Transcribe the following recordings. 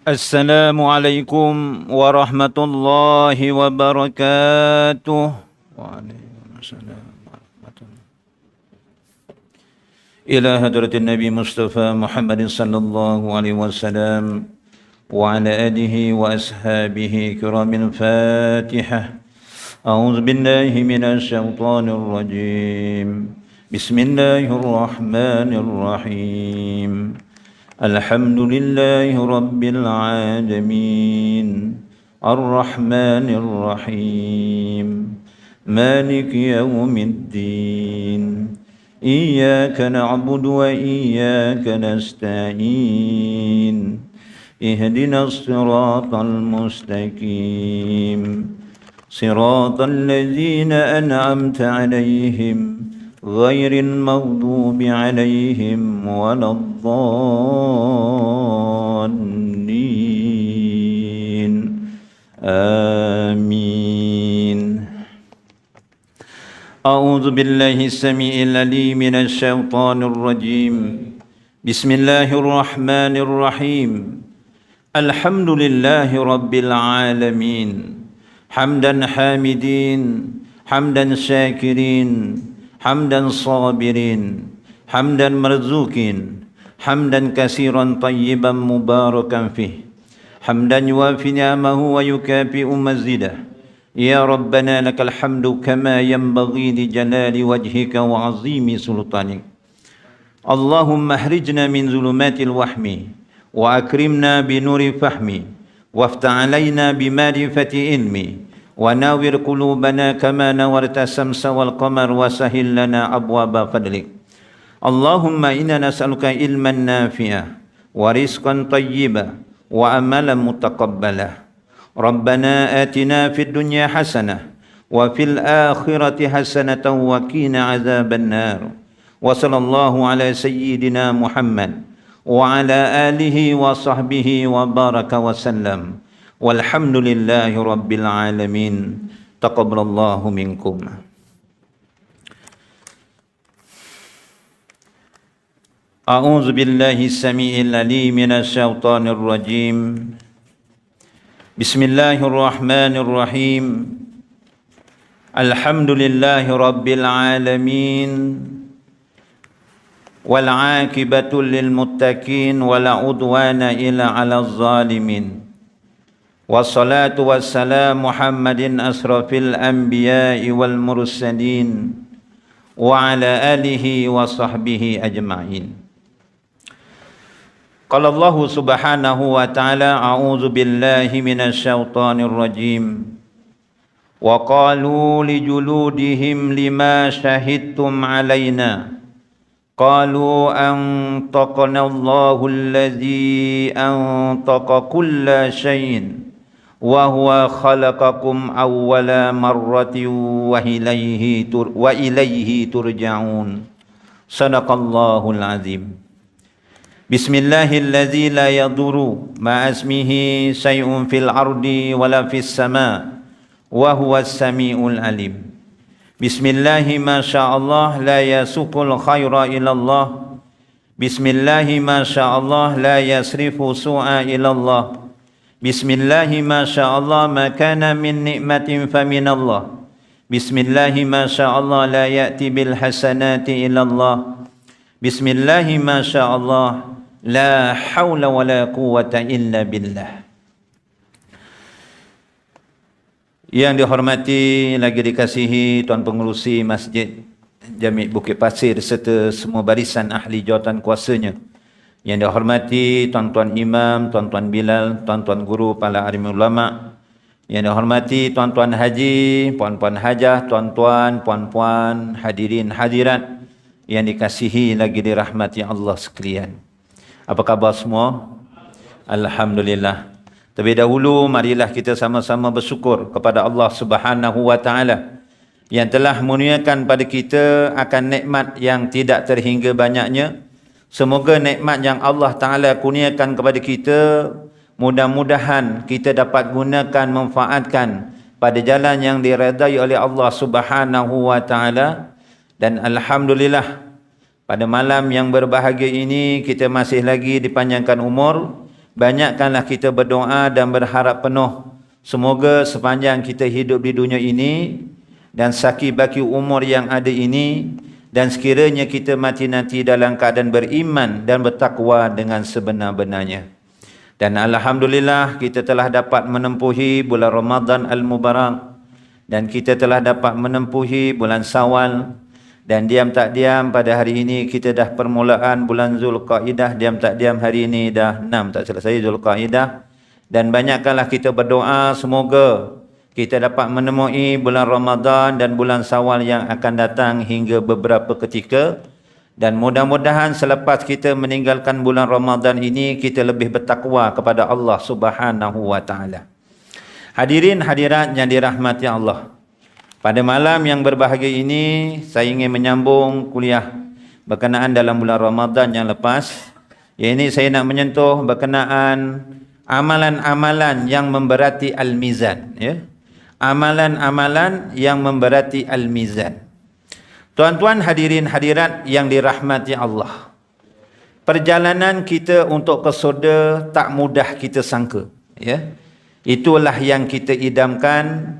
Assalamualaikum warahmatullahi wabarakatuh. Waalaikumsalam warahmatullahi. Ila hadratin Nabi Mustafa Muhammadin sallallahu alaihi wasallam wa ala alihi wa ashabihi kiramin Fatihah. A'udzu billahi minasy syaithanir rajim. Bismillahirrahmanirrahim. Alhamdulillahi Rabbil Alamin Ar-Rahmanir-Rahim Maliki Yawmiddin Iyyaka na'budu wa iyyaka nasta'in Ihdinas siratal mustaqim Siratal ladzina an'amta 'alaihim غير المغضوب عليهم ولا الضالين آمين أعوذ بالله السميع العليم من الشيطان الرجيم بسم الله الرحمن الرحيم الحمد لله رب العالمين حمدا حامدين حمدا شاكرين حمدا صابرين حمدا مرزوقين حمدا كثيرا طيبا مباركا فيه حمدا يوافي نعمه ويكافئ مزيده يا ربنا لك الحمد كما ينبغي لجلال وجهك وعظيم سلطانك اللهم اخرجنا من ظلمات الوهم وأكرمنا بنور فهمي وافتح علينا بمعرفة علمي وناور قلوبنا كما نورت الشمس والقمر وسهل لنا أبواب فضلك اللهم إنا نسألك علما نافعا ورزقا طيبا وعملا متقبلا ربنا آتنا في الدنيا حسنة وفي الآخرة حسنة وقنا عذاب النار وصلى الله على سيدنا محمد وعلى آله وصحبه وبارك وسلم walhamdulillahi rabbil alamin taqabbalallahu minkum. A'udzu billahi samii'il 'aliim minasy syaithaanir rajiim. Bismillahirrahmanirrahim. Alhamdulillahi rabbil alamin. Wal 'aqibatu lil muttaqin wa la 'udwana illa 'alal zalimin. Wassalatu wassalamu Muhammadin asrafil anbiya'i wal mursalin wa ala alihi wa sahbihi ajma'in. Qala Allah subhanahu wa ta'ala a'udzu billahi minasy syaithanir rajim wa qalu li juludihim lima syahidtum alaina qalu antaqana Allahu alladzi antaqa kulla syai'in wa huwa khalaqakum awwala marratin wa ilayhi turja'un. Sadaqallahul azim. Bismillahilladzi la yadurru ma'asmihi syai'un fil ardi wala fis sama' wa huwas samiul alim. Bismillahi ma sya'allah la yasuqul khaira ilallah. Bismillahi ma sya'allah la yasrifu su'a ilallah. Bismillahi ma sya'allah ma kana min ni'matin faminallah. Bismillahi ma sya'allah la ya'ti bil hasanati ilallah. Bismillahi ma sya'allah la hawla wa la quwwata illa billah. Yang dihormati lagi dikasihi Tuan Pengerusi Masjid Jami' Bukit Pasir serta semua barisan ahli jawatan kuasanya. Yang dihormati tuan-tuan imam, tuan-tuan bilal, tuan-tuan guru, para alim ulama. Yang dihormati tuan-tuan haji, puan-puan hajah, tuan-tuan, puan-puan, hadirin hadirat yang dikasihi lagi dirahmati Allah sekalian. Apa khabar semua? Alhamdulillah. Terlebih dahulu marilah kita sama-sama bersyukur kepada Allah Subhanahu wa taala yang telah menurunkan pada kita akan nikmat yang tidak terhingga banyaknya. Semoga nikmat yang Allah Ta'ala kurniakan kepada kita, mudah-mudahan kita dapat gunakan, manfaatkan pada jalan yang diredai oleh Allah Subhanahu wa Ta'ala. Dan Alhamdulillah, pada malam yang berbahagia ini kita masih lagi dipanjangkan umur, banyakkanlah kita berdoa dan berharap penuh semoga sepanjang kita hidup di dunia ini dan saki baki umur yang ada ini, dan sekiranya kita mati nanti dalam keadaan beriman dan bertakwa dengan sebenar-benarnya. Dan alhamdulillah kita telah dapat menempuhi bulan Ramadan Al-Mubarak, dan kita telah dapat menempuhi bulan Syawal, dan diam tak diam pada hari ini kita dah permulaan bulan Zulqaidah, diam tak diam hari ini dah 6 tak selesai Zulqaidah. Dan banyakkanlah kita berdoa semoga kita dapat menemui bulan Ramadan dan bulan Syawal yang akan datang hingga beberapa ketika, dan mudah-mudahan selepas kita meninggalkan bulan Ramadan ini kita lebih bertakwa kepada Allah Subhanahu wa taala. Hadirin hadirat yang dirahmati Allah, pada malam yang berbahagia ini saya ingin menyambung kuliah berkenaan dalam bulan Ramadan yang lepas. Ini saya nak menyentuh berkenaan amalan-amalan yang memberati al-mizan, ya. Amalan-amalan yang memberati al-mizan. Tuan-tuan hadirin hadirat yang dirahmati Allah, perjalanan kita untuk ke surga tak mudah kita sangka, ya. Itulah yang kita idamkan,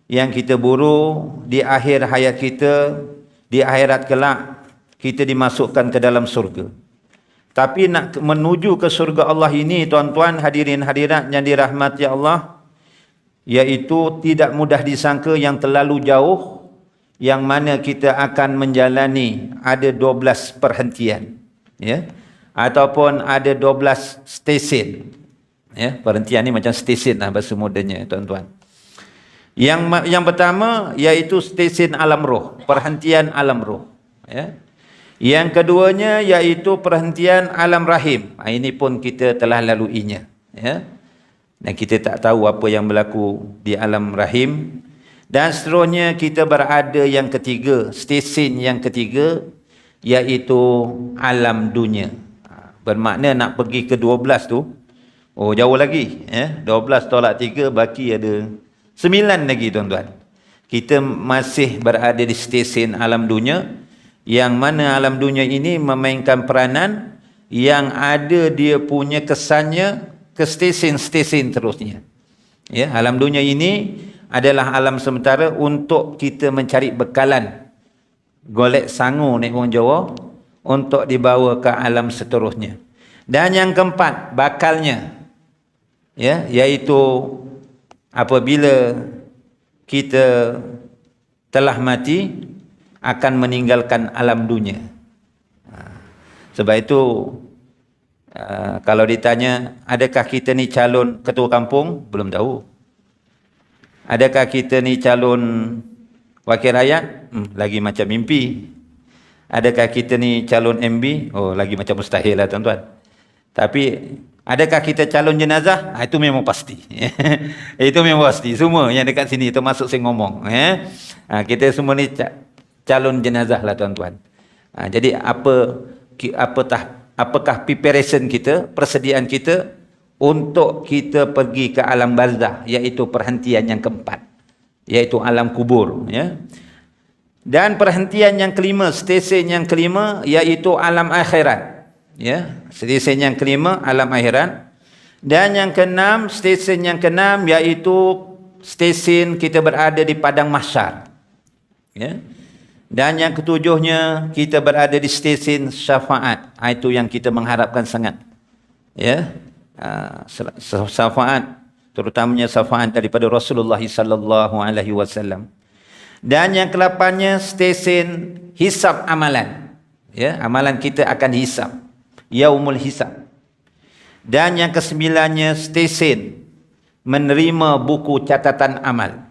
yang kita buru di akhir hayat kita, di akhirat kelak kita dimasukkan ke dalam surga. Tapi nak menuju ke surga Allah ini, tuan-tuan hadirin hadirat yang dirahmati Allah, iaitu tidak mudah disangka, yang terlalu jauh, yang mana kita akan menjalani ada 12 perhentian, ya, ataupun ada 12 stesen, ya. Perhentian ni macam stesen lah bahasa mudanya, tuan-tuan. Yang pertama iaitu stesen alam roh, perhentian alam roh, ya. Yang keduanya iaitu perhentian alam rahim. Ini pun kita telah laluinya, ya. Dan kita tak tahu apa yang berlaku di alam rahim. Dan seterusnya kita berada yang ketiga, stesen yang ketiga, iaitu alam dunia. Bermakna nak pergi ke 12 tu, oh jauh lagi, ya. 12 tolak 3 baki ada 9 lagi, tuan-tuan. Kita masih berada di stesen alam dunia, yang mana alam dunia ini memainkan peranan yang ada dia punya kesannya ke stesen-stesen terusnya. Ya, alam dunia ini adalah alam sementara untuk kita mencari bekalan, golek sangu nek orang Jawa, untuk dibawa ke alam seterusnya. Dan yang keempat, bakalnya, ya, iaitu apabila kita telah mati akan meninggalkan alam dunia. Sebab itu kalau ditanya, adakah kita ni calon ketua kampung? Belum tahu. Adakah kita ni calon wakil rakyat? Lagi macam mimpi. Adakah kita ni calon MB? Oh, lagi macam mustahil lah, tuan-tuan. Tapi adakah kita calon jenazah? Itu memang pasti. Itu memang pasti. Semua yang dekat sini termasuk saya ngomong, ya. Kita semua ni calon jenazah lah, tuan-tuan. Jadi apakah preparation kita, persediaan kita untuk kita pergi ke alam barzah, iaitu perhentian yang keempat, iaitu alam kubur, ya. Dan perhentian yang kelima, stesen yang kelima, iaitu alam akhirat, ya. Stesen yang kelima alam akhirat. Dan yang keenam, stesen yang keenam, iaitu stesen kita berada di padang mahsyar, ya. Dan yang ketujuhnya kita berada di stesen syafaat. Itu yang kita mengharapkan sangat, ya. Syafaat, terutamanya syafaat daripada Rasulullah sallallahu alaihi wasallam. Dan yang ke-8-nya stesen hisab amalan, ya, amalan kita akan hisab, yaumul hisab. Dan yang ke-9-nya stesen menerima buku catatan amal,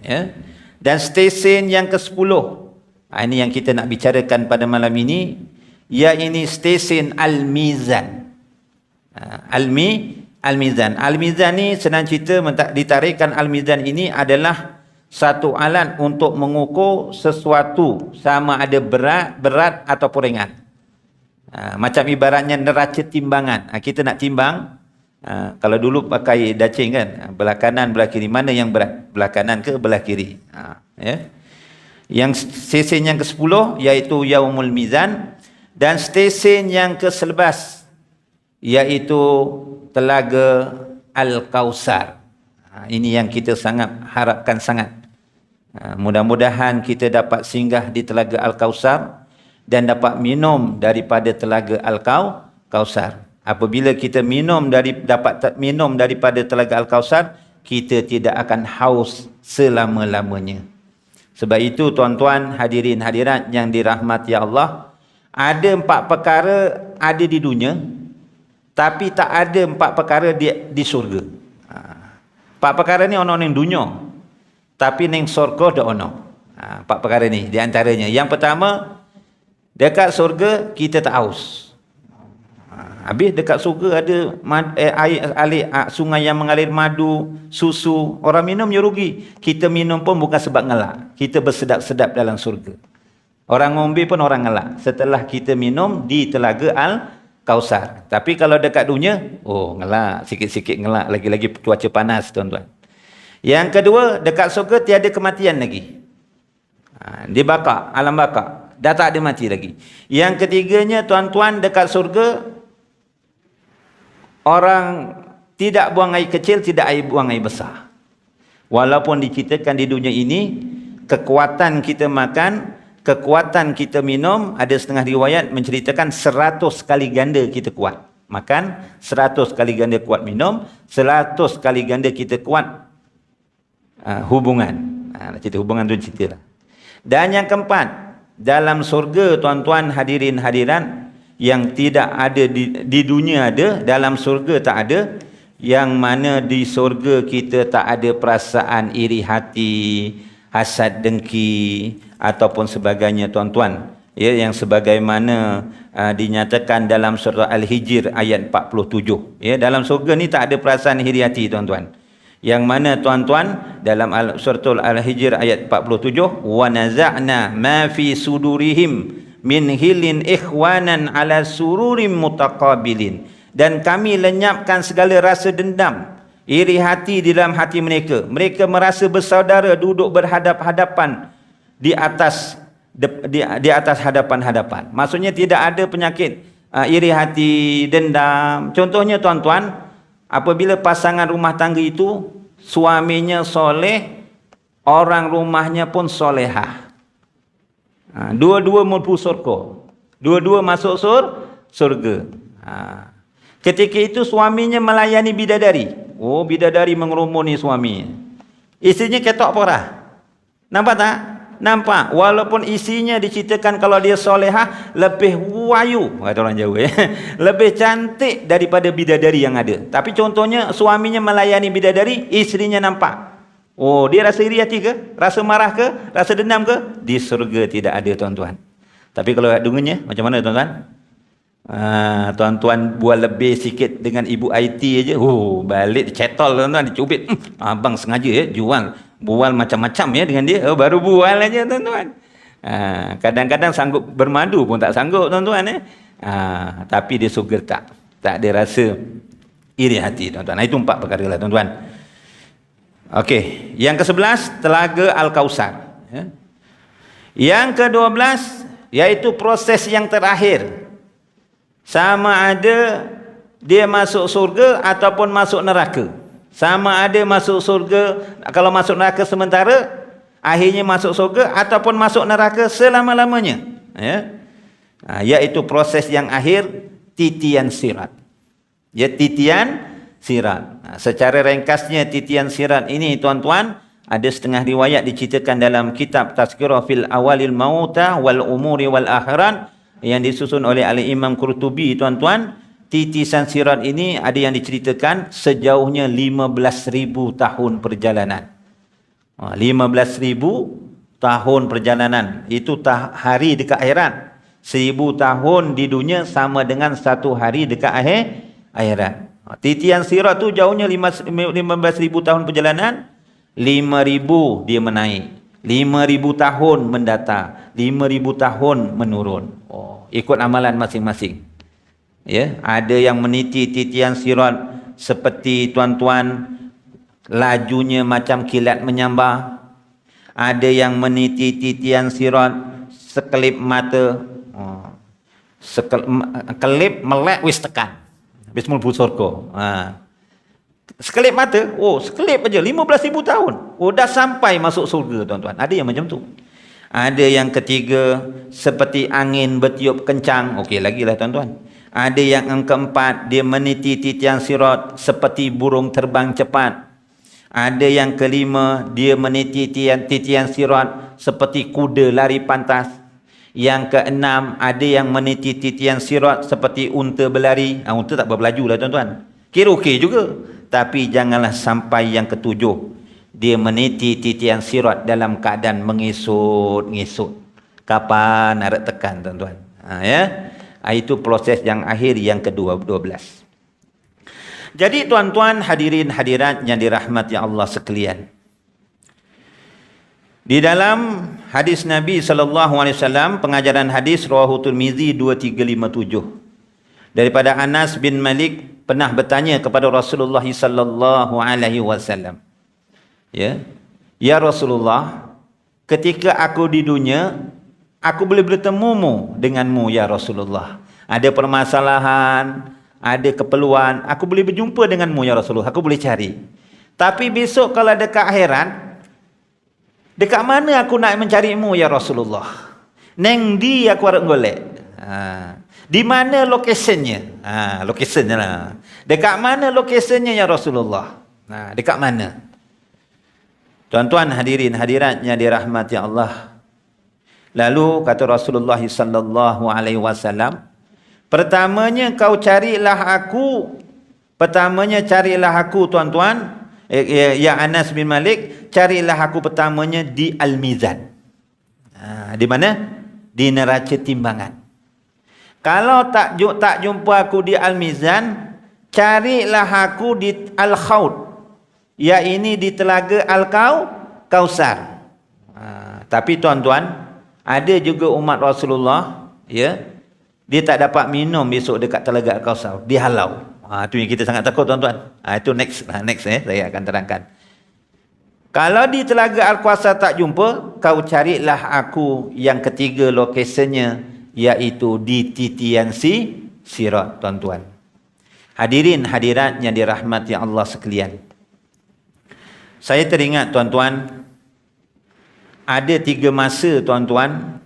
ya. Dan stesen yang ke-10, ini yang kita nak bicarakan pada malam ini, iaitu stesen al-mizan. Al-mizan. Al-mizan ni senang cerita, ditarikkan al-mizan ini adalah satu alat untuk mengukur sesuatu sama ada berat ataupun ringan. Macam ibaratnya neraca timbangan. Kita nak timbang, kalau dulu pakai dacing kan, belah kanan belah kiri, mana yang berat, belah kanan ke belah kiri, ya. Yang stesen yang ke-10 iaitu yaumul mizan. Dan stesen yang ke-11 iaitu Telaga Al-Kausar. Ini yang kita sangat harapkan sangat. Mudah-mudahan kita dapat singgah di Telaga Al-Kausar dan dapat minum daripada Telaga Al-Kausar. Apabila kita dapat minum daripada Telaga Al-Kausar, kita tidak akan haus selama-lamanya. Sebab itu tuan-tuan, hadirin hadirat yang dirahmati Allah, ada 4 perkara ada di dunia, tapi tak ada 4 perkara di surga. 4 perkara ni ono ning dunia, tapi ning surga dak ono. 4 perkara ni di antaranya. Yang pertama, dekat surga kita tak haus. Habis dekat surga ada sungai yang mengalir madu, susu. Orang minum je rugi. Kita minum pun bukan sebab ngelak. Kita bersedap-sedap dalam surga. Orang ngombe pun orang ngelak setelah kita minum di Telaga Al-Kausar. Tapi kalau dekat dunia, ngelak, sikit-sikit ngelak, lagi-lagi cuaca panas, tuan-tuan. Yang kedua, dekat surga tiada kematian lagi. Dia bakar, alam bakar. Dah tak ada mati lagi. Yang ketiganya, tuan-tuan, dekat surga, orang tidak buang air kecil, tidak buang air besar. Walaupun diceritakan di dunia ini, kekuatan kita makan, kekuatan kita minum, ada setengah riwayat menceritakan 100 kali ganda kita kuat. Makan, 100 kali ganda kuat minum, 100 kali ganda kita kuat hubungan. Cerita hubungan tu cerita lah. Dan yang keempat, dalam surga, tuan-tuan hadirin hadirat, yang tidak ada di dunia ada, dalam surga tak ada. Yang mana di surga kita tak ada perasaan iri hati, hasad dengki ataupun sebagainya, tuan-tuan. Ya, yang sebagaimana dinyatakan dalam surah Al-Hijr ayat 47. Ya, dalam surga ni tak ada perasaan iri hati, tuan-tuan. Yang mana, tuan-tuan, dalam surah Al-Hijr ayat 47, wa naza'na ma fi sudurihim min hilin ikhwanan ala sururim mutaqabilin. Dan kami lenyapkan segala rasa dendam, iri hati di dalam hati mereka. Mereka merasa bersaudara duduk berhadap-hadapan di atas hadapan-hadapan. Maksudnya tidak ada penyakit iri hati, dendam. Contohnya, tuan-tuan, apabila pasangan rumah tangga itu suaminya soleh, orang rumahnya pun solehah, dua-dua mlebu surga, dua-dua masuk surga. Ketika itu suaminya melayani bidadari. Bidadari mengerumuni suami. Isinya ketok porah. Nampak tak? Nampak. Walaupun isinya diceritakan kalau dia solehah, lebih wayu, kata orang Jawa, lebih cantik daripada bidadari yang ada. Tapi contohnya suaminya melayani bidadari, isterinya nampak. Dia rasa iri hati ke? Rasa marah ke? Rasa dendam ke? Di surga tidak ada, tuan-tuan. Tapi kalau dunganya, macam mana, tuan-tuan? Tuan-tuan buat lebih sikit dengan ibu IT aja, balik dicetol, tuan-tuan, dicubit. Abang sengaja bual macam-macam ya dengan dia, baru bual aja, tuan-tuan. Kadang-kadang sanggup bermadu pun tak sanggup, tuan-tuan. Tapi di surga tak ada rasa iri hati, tuan-tuan. Itu 4 perkara lah, tuan-tuan. Okey, yang ke-11, Telaga Al-Kausar. Yang ke-12, iaitu proses yang terakhir. Sama ada dia masuk surga ataupun masuk neraka. Sama ada masuk surga, kalau masuk neraka sementara, akhirnya masuk surga, ataupun masuk neraka selama-lamanya. Iaitu proses yang akhir, titian sirat. Titian sirat. Secara ringkasnya, titian sirat ini, tuan-tuan, ada setengah riwayat diceritakan dalam kitab Tazkirah fil Awalil Mauta wal Umuri wal Akhirat yang disusun oleh Al-Imam Qurtubi, tuan-tuan. Titisan sirat ini ada yang diceritakan sejauhnya 15,000 tahun perjalanan. 15,000 tahun perjalanan. Itu hari dekat akhirat. 1,000 tahun di dunia sama dengan 1 hari dekat akhirat. Titian sirat tu jauhnya 15,000 tahun perjalanan. 5,000 dia menaik. 5,000 tahun mendatar. 5,000 tahun menurun. Ikut amalan masing-masing. Ada yang meniti titian sirat seperti, tuan-tuan, lajunya macam kilat menyambar. Ada yang meniti titian sirat sekelip mata, kelip melek wis tekan. Habis mlebu syurga. Sekelip mata, sekelip aja 15,000 tahun. Dah sampai masuk surga, tuan-tuan. Ada yang macam tu. Ada yang ketiga seperti angin bertiup kencang. Okey lagilah tuan-tuan. Ada yang keempat dia meniti titian sirat seperti burung terbang cepat. Ada yang kelima dia meniti titian sirat seperti kuda lari pantas. Yang keenam ada yang meniti titian sirat seperti unta berlari. Unta tak berlaju lah tuan-tuan. Kira okey juga. Tapi janganlah sampai yang ketujuh. Dia meniti titian sirat dalam keadaan mengisut-ngisut. Kapan nak tekan tuan-tuan? Ya. Itu proses yang akhir yang ke-12. Jadi tuan-tuan hadirin hadirat yang dirahmati Allah sekalian. Di dalam hadis Nabi SAW, pengajaran hadis rawahu Tirmizi 2357. Daripada Anas bin Malik pernah bertanya kepada Rasulullah SAW. Ya Rasulullah, ketika aku di dunia, aku boleh bertemu denganmu ya Rasulullah. Ada permasalahan, ada keperluan, aku boleh berjumpa denganmu ya Rasulullah. Aku boleh cari. Tapi besok kalau dekat akhirat, dekat mana aku nak mencarimu ya Rasulullah? Neng di aku harap golek. Di mana lokasinya? Lokasinya lah. Dekat mana lokasinya ya Rasulullah? Dekat mana? Tuan-tuan hadirin hadirat yang dirahmati Allah. Lalu kata Rasulullah SAW, pertamanya carilah aku tuan-tuan, ya Anas bin Malik, carilah aku pertamanya di Al-Mizan. Di mana? Di neraca timbangan. Kalau tak jumpa aku di Al-Mizan, carilah aku di Al-Khawd, iaitu di telaga Al-Kausar. Tapi tuan-tuan, ada juga umat Rasulullah, dia tak dapat minum besok dekat telaga Al-Kausar, dihalau. Itu yang kita sangat takut tuan-tuan. Itu next saya akan terangkan. Kalau di telaga Al-Kausar tak jumpa, kau carilah aku yang ketiga lokasinya, iaitu di titian sirat tuan-tuan. Hadirin hadirat yang dirahmati Allah sekalian. Saya teringat tuan-tuan, ada 3 masa tuan-tuan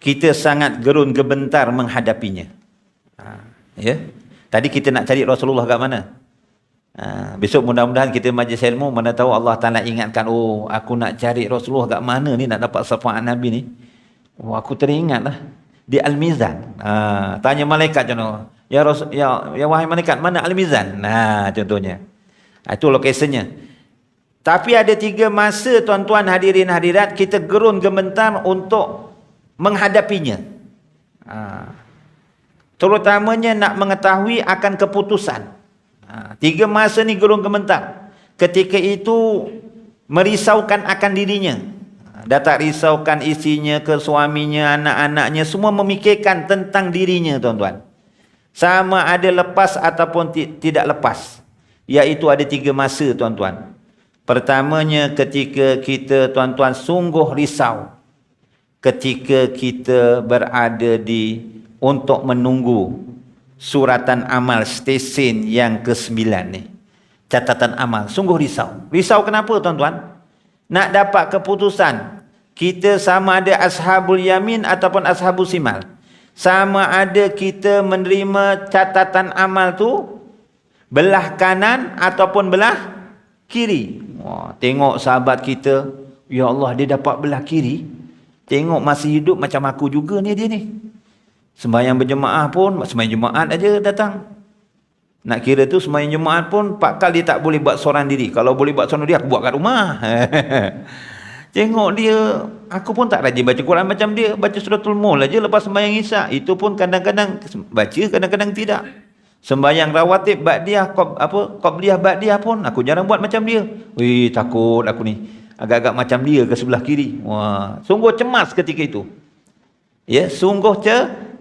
kita sangat gerun gebentar menghadapinya. Tadi kita nak cari Rasulullah kat mana? Besok mudah-mudahan kita majlis ilmu, mana tahu Allah Ta'ala ingatkan, aku nak cari Rasulullah kat mana ni nak dapat syafaat Nabi ni. Aku teringat lah di Al-Mizan. Tanya malaikat contoh, ya wahai malaikat, mana Al-Mizan? Contohnya. Itu lokasinya. Tapi ada 3 masa tuan-tuan hadirin hadirat kita gerun gementar untuk menghadapinya. Terutamanya nak mengetahui akan keputusan. 3 masa ni gerun gementar. Ketika itu merisaukan akan dirinya. Dah tak risaukan isinya, ke suaminya, anak-anaknya, semua memikirkan tentang dirinya tuan-tuan. Sama ada lepas ataupun tidak lepas. Iaitu ada 3 masa tuan-tuan. Pertamanya ketika kita tuan-tuan sungguh risau. Ketika kita berada untuk menunggu suratan amal stesen yang ke-9 ni. Catatan amal. Sungguh risau. Risau kenapa tuan-tuan? Nak dapat keputusan. Kita sama ada ashabul yamin ataupun ashabul simal. Sama ada kita menerima catatan amal tu belah kanan ataupun belah kiri. Tengok sahabat kita, ya Allah dia dapat belah kiri. Tengok masih hidup macam aku juga ni dia ni. Sembahyang berjemaah pun, sembahyang Jumaat aja datang. Nak kira tu sembahyang Jumaat pun 4 kali dia tak boleh buat seorang diri. Kalau boleh buat seorang diri, aku buat kat rumah. Tengok dia, aku pun tak rajin baca Quran macam dia. Baca suratul Mulk aja lepas sembahyang Isyak. Itu pun kadang-kadang baca, kadang-kadang tidak. Sembahyang rawatib ba'diyah, qabliyah ba'diyah pun aku jarang buat macam dia. Wih, takut aku ni. Agak-agak macam dia ke sebelah kiri. Wah, sungguh cemas ketika itu. Ya, sungguh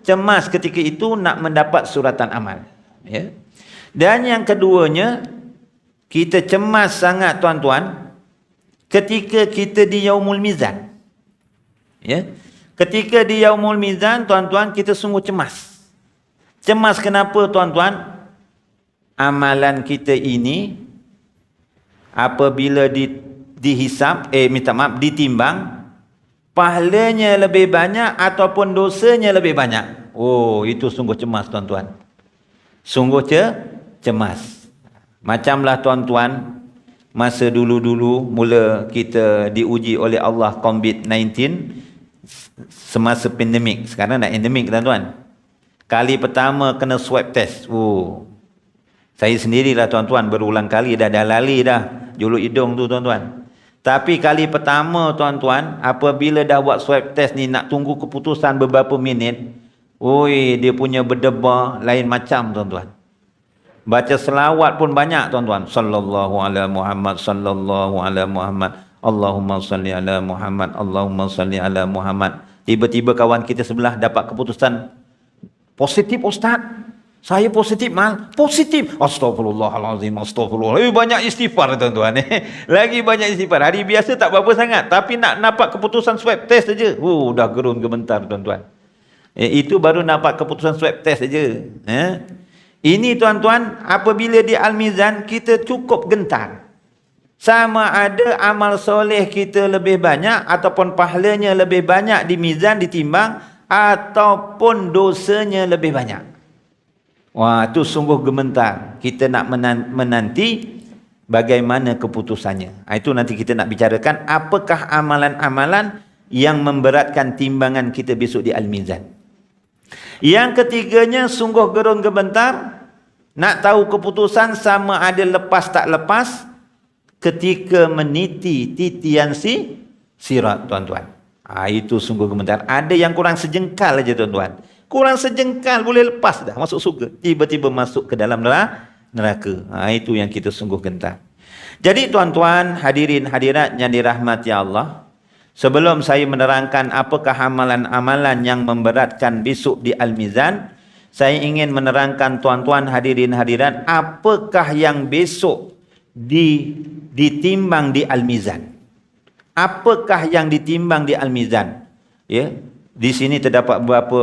cemas ketika itu nak mendapat suratan amal. Ya. Dan yang keduanya, kita cemas sangat tuan-tuan ketika kita di Yaumul Mizan. Ya. Ketika di Yaumul Mizan tuan-tuan kita sungguh cemas. Cemas kenapa tuan-tuan? amalan kita ini apabila dihisap, ditimbang, pahalanya lebih banyak ataupun dosanya lebih banyak. Oh, itu sungguh cemas tuan-tuan. Sungguh cemas. Macamlah tuan-tuan, masa dulu-dulu mula kita diuji oleh Allah COVID-19 semasa pandemik. Sekarang dah endemik tuan-tuan. Kali pertama kena swab test. Oh, saya sendirilah tuan-tuan berulang kali dah lali dah juluk hidung tu tuan-tuan. Tapi kali pertama tuan-tuan, apabila dah buat swab test ni nak tunggu keputusan beberapa minit, oi, dia punya berdebar lain macam tuan-tuan. Baca selawat pun banyak tuan-tuan. Sallallahu ala Muhammad, sallallahu ala Muhammad, Allahumma salli ala Muhammad, Allahumma salli ala Muhammad. Tiba-tiba kawan kita sebelah dapat keputusan positif ustaz. Saya positif mal. Positif. Astagfirullahalazim, astagfirullah. Banyak istighfar tuan-tuan. Lagi banyak istighfar. Hari biasa tak berapa sangat, tapi nak dapat keputusan swab test saja. Dah gerun gementar tuan-tuan. Itu baru dapat keputusan swab test saja. Ini tuan-tuan, apabila di Al-Mizan kita cukup gentar. Sama ada amal soleh kita lebih banyak ataupun pahalanya lebih banyak di mizan ditimbang, ataupun dosanya lebih banyak. Wah, itu sungguh gementar. Kita nak menanti bagaimana keputusannya. Itu nanti kita nak bicarakan apakah amalan-amalan yang memberatkan timbangan kita besok di Al-Mizan. Yang ketiganya sungguh gerun gementar, nak tahu keputusan sama ada lepas tak lepas ketika meniti titian sirat tuan-tuan. Itu sungguh gementar. Ada yang kurang sejengkal aja tuan-tuan. Kurang sejengkal boleh lepas dah masuk surga. Tiba-tiba masuk ke dalam neraka. Itu yang kita sungguh gentar. Jadi tuan-tuan, hadirin hadirat yang dirahmati Allah, sebelum saya menerangkan apakah amalan-amalan yang memberatkan besok di Al-Mizan, saya ingin menerangkan tuan-tuan hadirin hadirat apakah yang besok ditimbang di Al-Mizan. Apakah yang ditimbang di Al-Mizan? Ya, di sini terdapat beberapa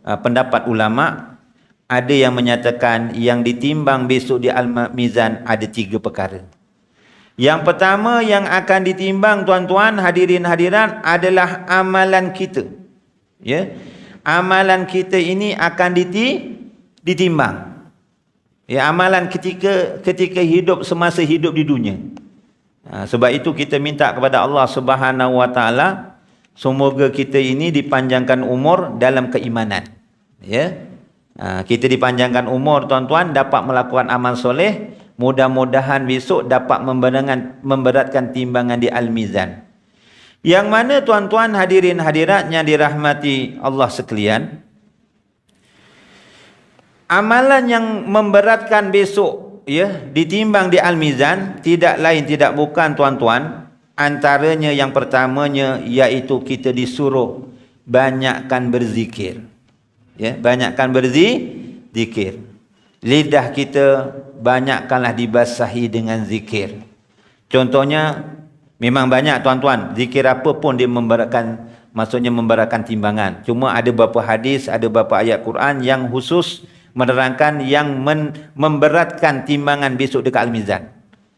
pendapat ulama. Ada yang menyatakan yang ditimbang besok di Al-Mizan ada 3 perkara. Yang pertama yang akan ditimbang tuan-tuan hadirin hadirat adalah amalan kita. Ya, amalan kita ini akan ditimbang. Ya, amalan ketika hidup semasa hidup di dunia. Sebab itu kita minta kepada Allah Subhanahu Wa Taala semoga kita ini dipanjangkan umur dalam keimanan. Ya, kita dipanjangkan umur tuan-tuan, dapat melakukan amal soleh. Mudah-mudahan besok dapat memberatkan timbangan di Al-Mizan. Yang mana tuan-tuan hadirin hadirat yang dirahmati Allah sekalian, amalan yang memberatkan besok ya ditimbang di Al-Mizan tidak lain tidak bukan tuan-tuan, antaranya yang pertamanya iaitu kita disuruh banyakkan berzikir. Ya, banyakkan berzikir. Lidah kita banyakkanlah dibasahi dengan zikir. Contohnya memang banyak tuan-tuan, zikir apa pun dia memberatkan, maksudnya memberatkan timbangan. Cuma ada beberapa hadis, ada beberapa ayat Quran yang khusus menerangkan yang memberatkan timbangan besok dekat Al-Mizan.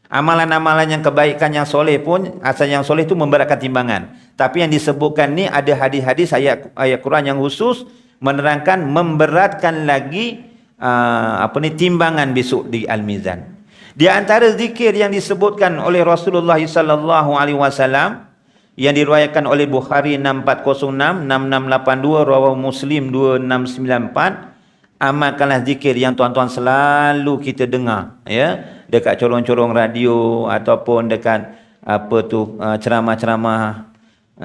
Amalan-amalan yang kebaikan yang soleh pun, asal yang soleh itu memberatkan timbangan. Tapi yang disebutkan ni ada hadis-hadis ayat Quran yang khusus menerangkan memberatkan lagi timbangan besok di Al-Mizan. Di antara zikir yang disebutkan oleh Rasulullah sallallahu alaihi wasallam yang diriwayatkan oleh Bukhari 6406, 6682, rawahu Muslim 2694, amalkanlah zikir yang tuan-tuan selalu kita dengar ya dekat corong-corong radio ataupun dekat ceramah-ceramah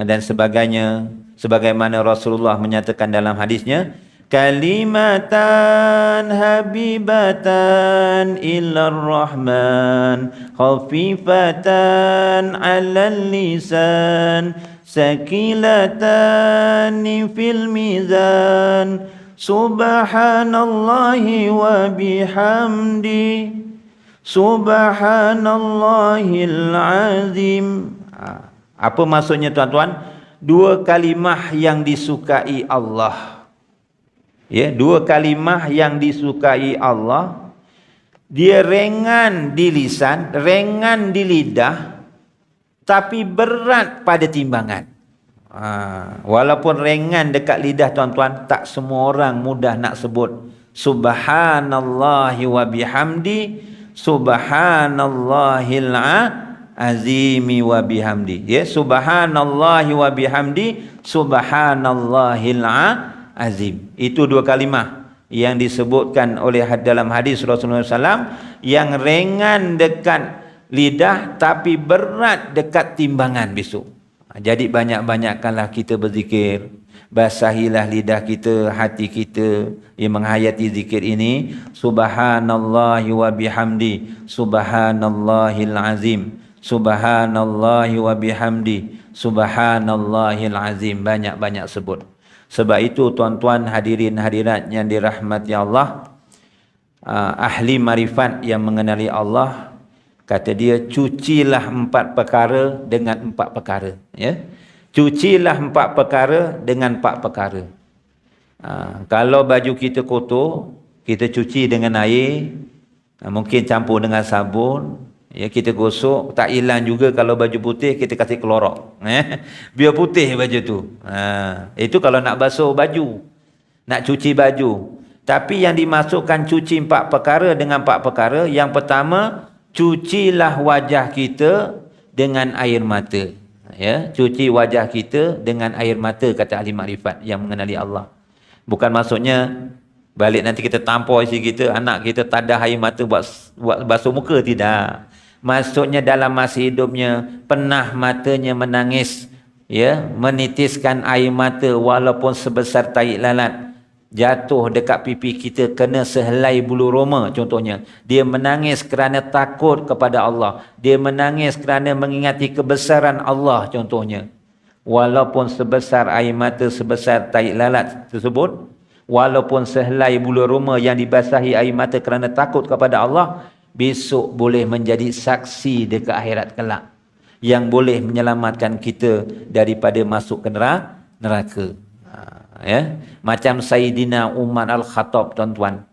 dan sebagainya, sebagaimana Rasulullah menyatakan dalam hadisnya, kalimatan habibatan ilar rahman khafifatan 'alal lisan sakilatan fil mizan subhanallahi wa bihamdi subhanallahil azim. Apa maksudnya tuan-tuan? 2 kalimah yang disukai Allah. Ya, 2 kalimah yang disukai Allah Dia ringan di lisan, ringan di lidah, tapi berat pada timbangan. Walaupun ringan dekat lidah tuan-tuan, tak semua orang mudah nak sebut subhanallahi wa bihamdi, subhanallahil azimi wa bihamdi. Ya, subhanallahi wa bihamdi, subhanallahil azim. Itu dua kalimah yang disebutkan oleh dalam hadis Rasulullah SAW, yang ringan dekat lidah tapi berat dekat timbangan besok. Jadi banyak-banyakkanlah kita berzikir, basahilah lidah kita, hati kita yang menghayati zikir ini. Subhanallahi wa bihamdi, subhanallahil azim, subhanallahi wa bihamdi, subhanallahil azim. Banyak-banyak sebut. Sebab itu tuan-tuan hadirin hadirat yang dirahmati Allah, ahli marifat yang mengenali Allah, kata dia, cucilah 4 perkara dengan 4 perkara. Ya? Cucilah 4 perkara dengan 4 perkara. Kalau baju kita kotor, kita cuci dengan air, mungkin campur dengan sabun. Ya, kita gosok, tak hilang juga. Kalau baju putih, kita kasih kelorok. Biar putih baju tu. Itu kalau nak basuh baju, nak cuci baju. Tapi yang dimasukkan cuci 4 perkara dengan 4 perkara. Yang pertama, cucilah wajah kita dengan air mata. Ya, cuci wajah kita dengan air mata, kata ahli makrifat yang mengenali Allah. Bukan maksudnya balik nanti kita tampar isi kita, anak kita tadah air mata buat basuh muka, tidak. Maksudnya dalam masa hidupnya pernah matanya menangis, ya, menitiskan air mata walaupun sebesar tahi lalat, jatuh dekat pipi kita, kena sehelai bulu roma contohnya. Dia menangis kerana takut kepada Allah, dia menangis kerana mengingati kebesaran Allah contohnya. Walaupun sebesar air mata sebesar tahi lalat tersebut, walaupun sehelai bulu roma yang dibasahi air mata kerana takut kepada Allah, besok boleh menjadi saksi dekat akhirat kelak, yang boleh menyelamatkan kita daripada masuk ke neraka. Ya, macam Sayyidina Umar Al-Khattab tuan-tuan.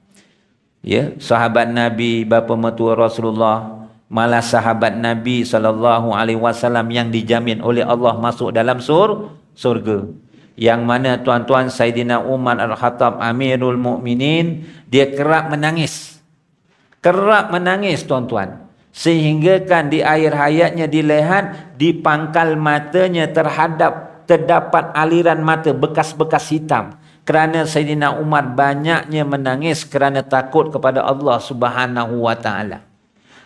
Ya, sahabat Nabi, bapa mertua Rasulullah, malah sahabat Nabi SAW yang dijamin oleh Allah masuk dalam surga. Yang mana tuan-tuan, Sayyidina Umar Al-Khattab Amirul Mukminin, dia kerap menangis. Kerap menangis tuan-tuan. Sehingga kan di akhir hayatnya dilihat di pangkal matanya terdapat aliran mata bekas-bekas hitam. Kerana Sayyidina Umar banyaknya menangis kerana takut kepada Allah Subhanahu wa taala.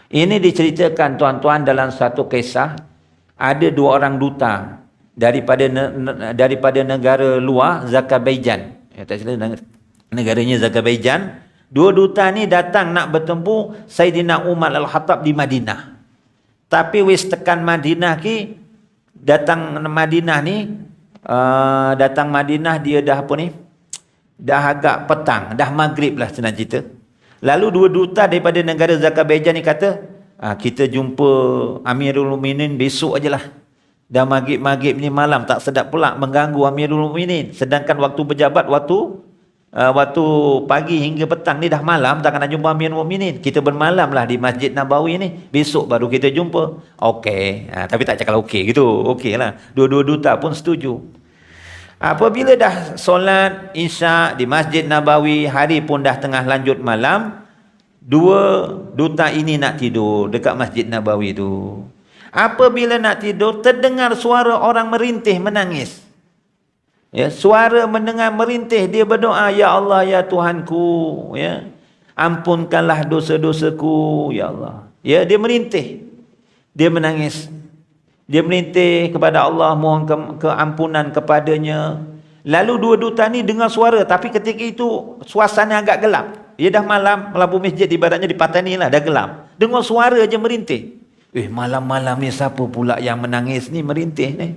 Ini diceritakan tuan-tuan dalam satu kisah, ada 2 orang duta daripada negara luar, Azerbaijan. Ya, tak silap negaranya Azerbaijan. 2 duta ni datang nak bertemu Sayyidina Umar Al-Khattab di Madinah. Tapi wis tekan Madinah ki, datang Madinah dia dah apa ni? Dah agak petang, dah maghrib lah senang cerita. Lalu 2 duta daripada negara Azerbaijan ni kata, kita jumpa Amirul Mukminin besok ajalah. Dah maghrib ni malam, tak sedap pula mengganggu Amirul Mukminin. Sedangkan waktu berjabat, waktu pagi hingga petang ni dah malam, takkan nak jumpa Amirul Mukminin. Kita bermalam lah di Masjid Nabawi ni, besok baru kita jumpa. Okey, tapi tak cakap okey gitu. Okey lah, 2 duta pun setuju. Apabila dah solat Isyak di Masjid Nabawi, hari pun dah tengah lanjut malam, 2 duta ini nak tidur dekat Masjid Nabawi tu. Apabila nak tidur, terdengar suara orang merintih menangis. Ya, suara mendengar merintih, dia berdoa, ya Allah, ya Tuhanku, ya, ampunkanlah dosa-dosaku, ya Allah. Ya, dia merintih, dia menangis, dia merintih kepada Allah, mohon keampunan kepadanya. Lalu 2 duta ni dengar suara, tapi ketika itu suasana agak gelap. Ya, dah malam, lampu masjid ibaratnya dipatani lah, dah gelap. Dengar suara je merintih. Malam-malam ni siapa pula yang menangis ni, merintih ni?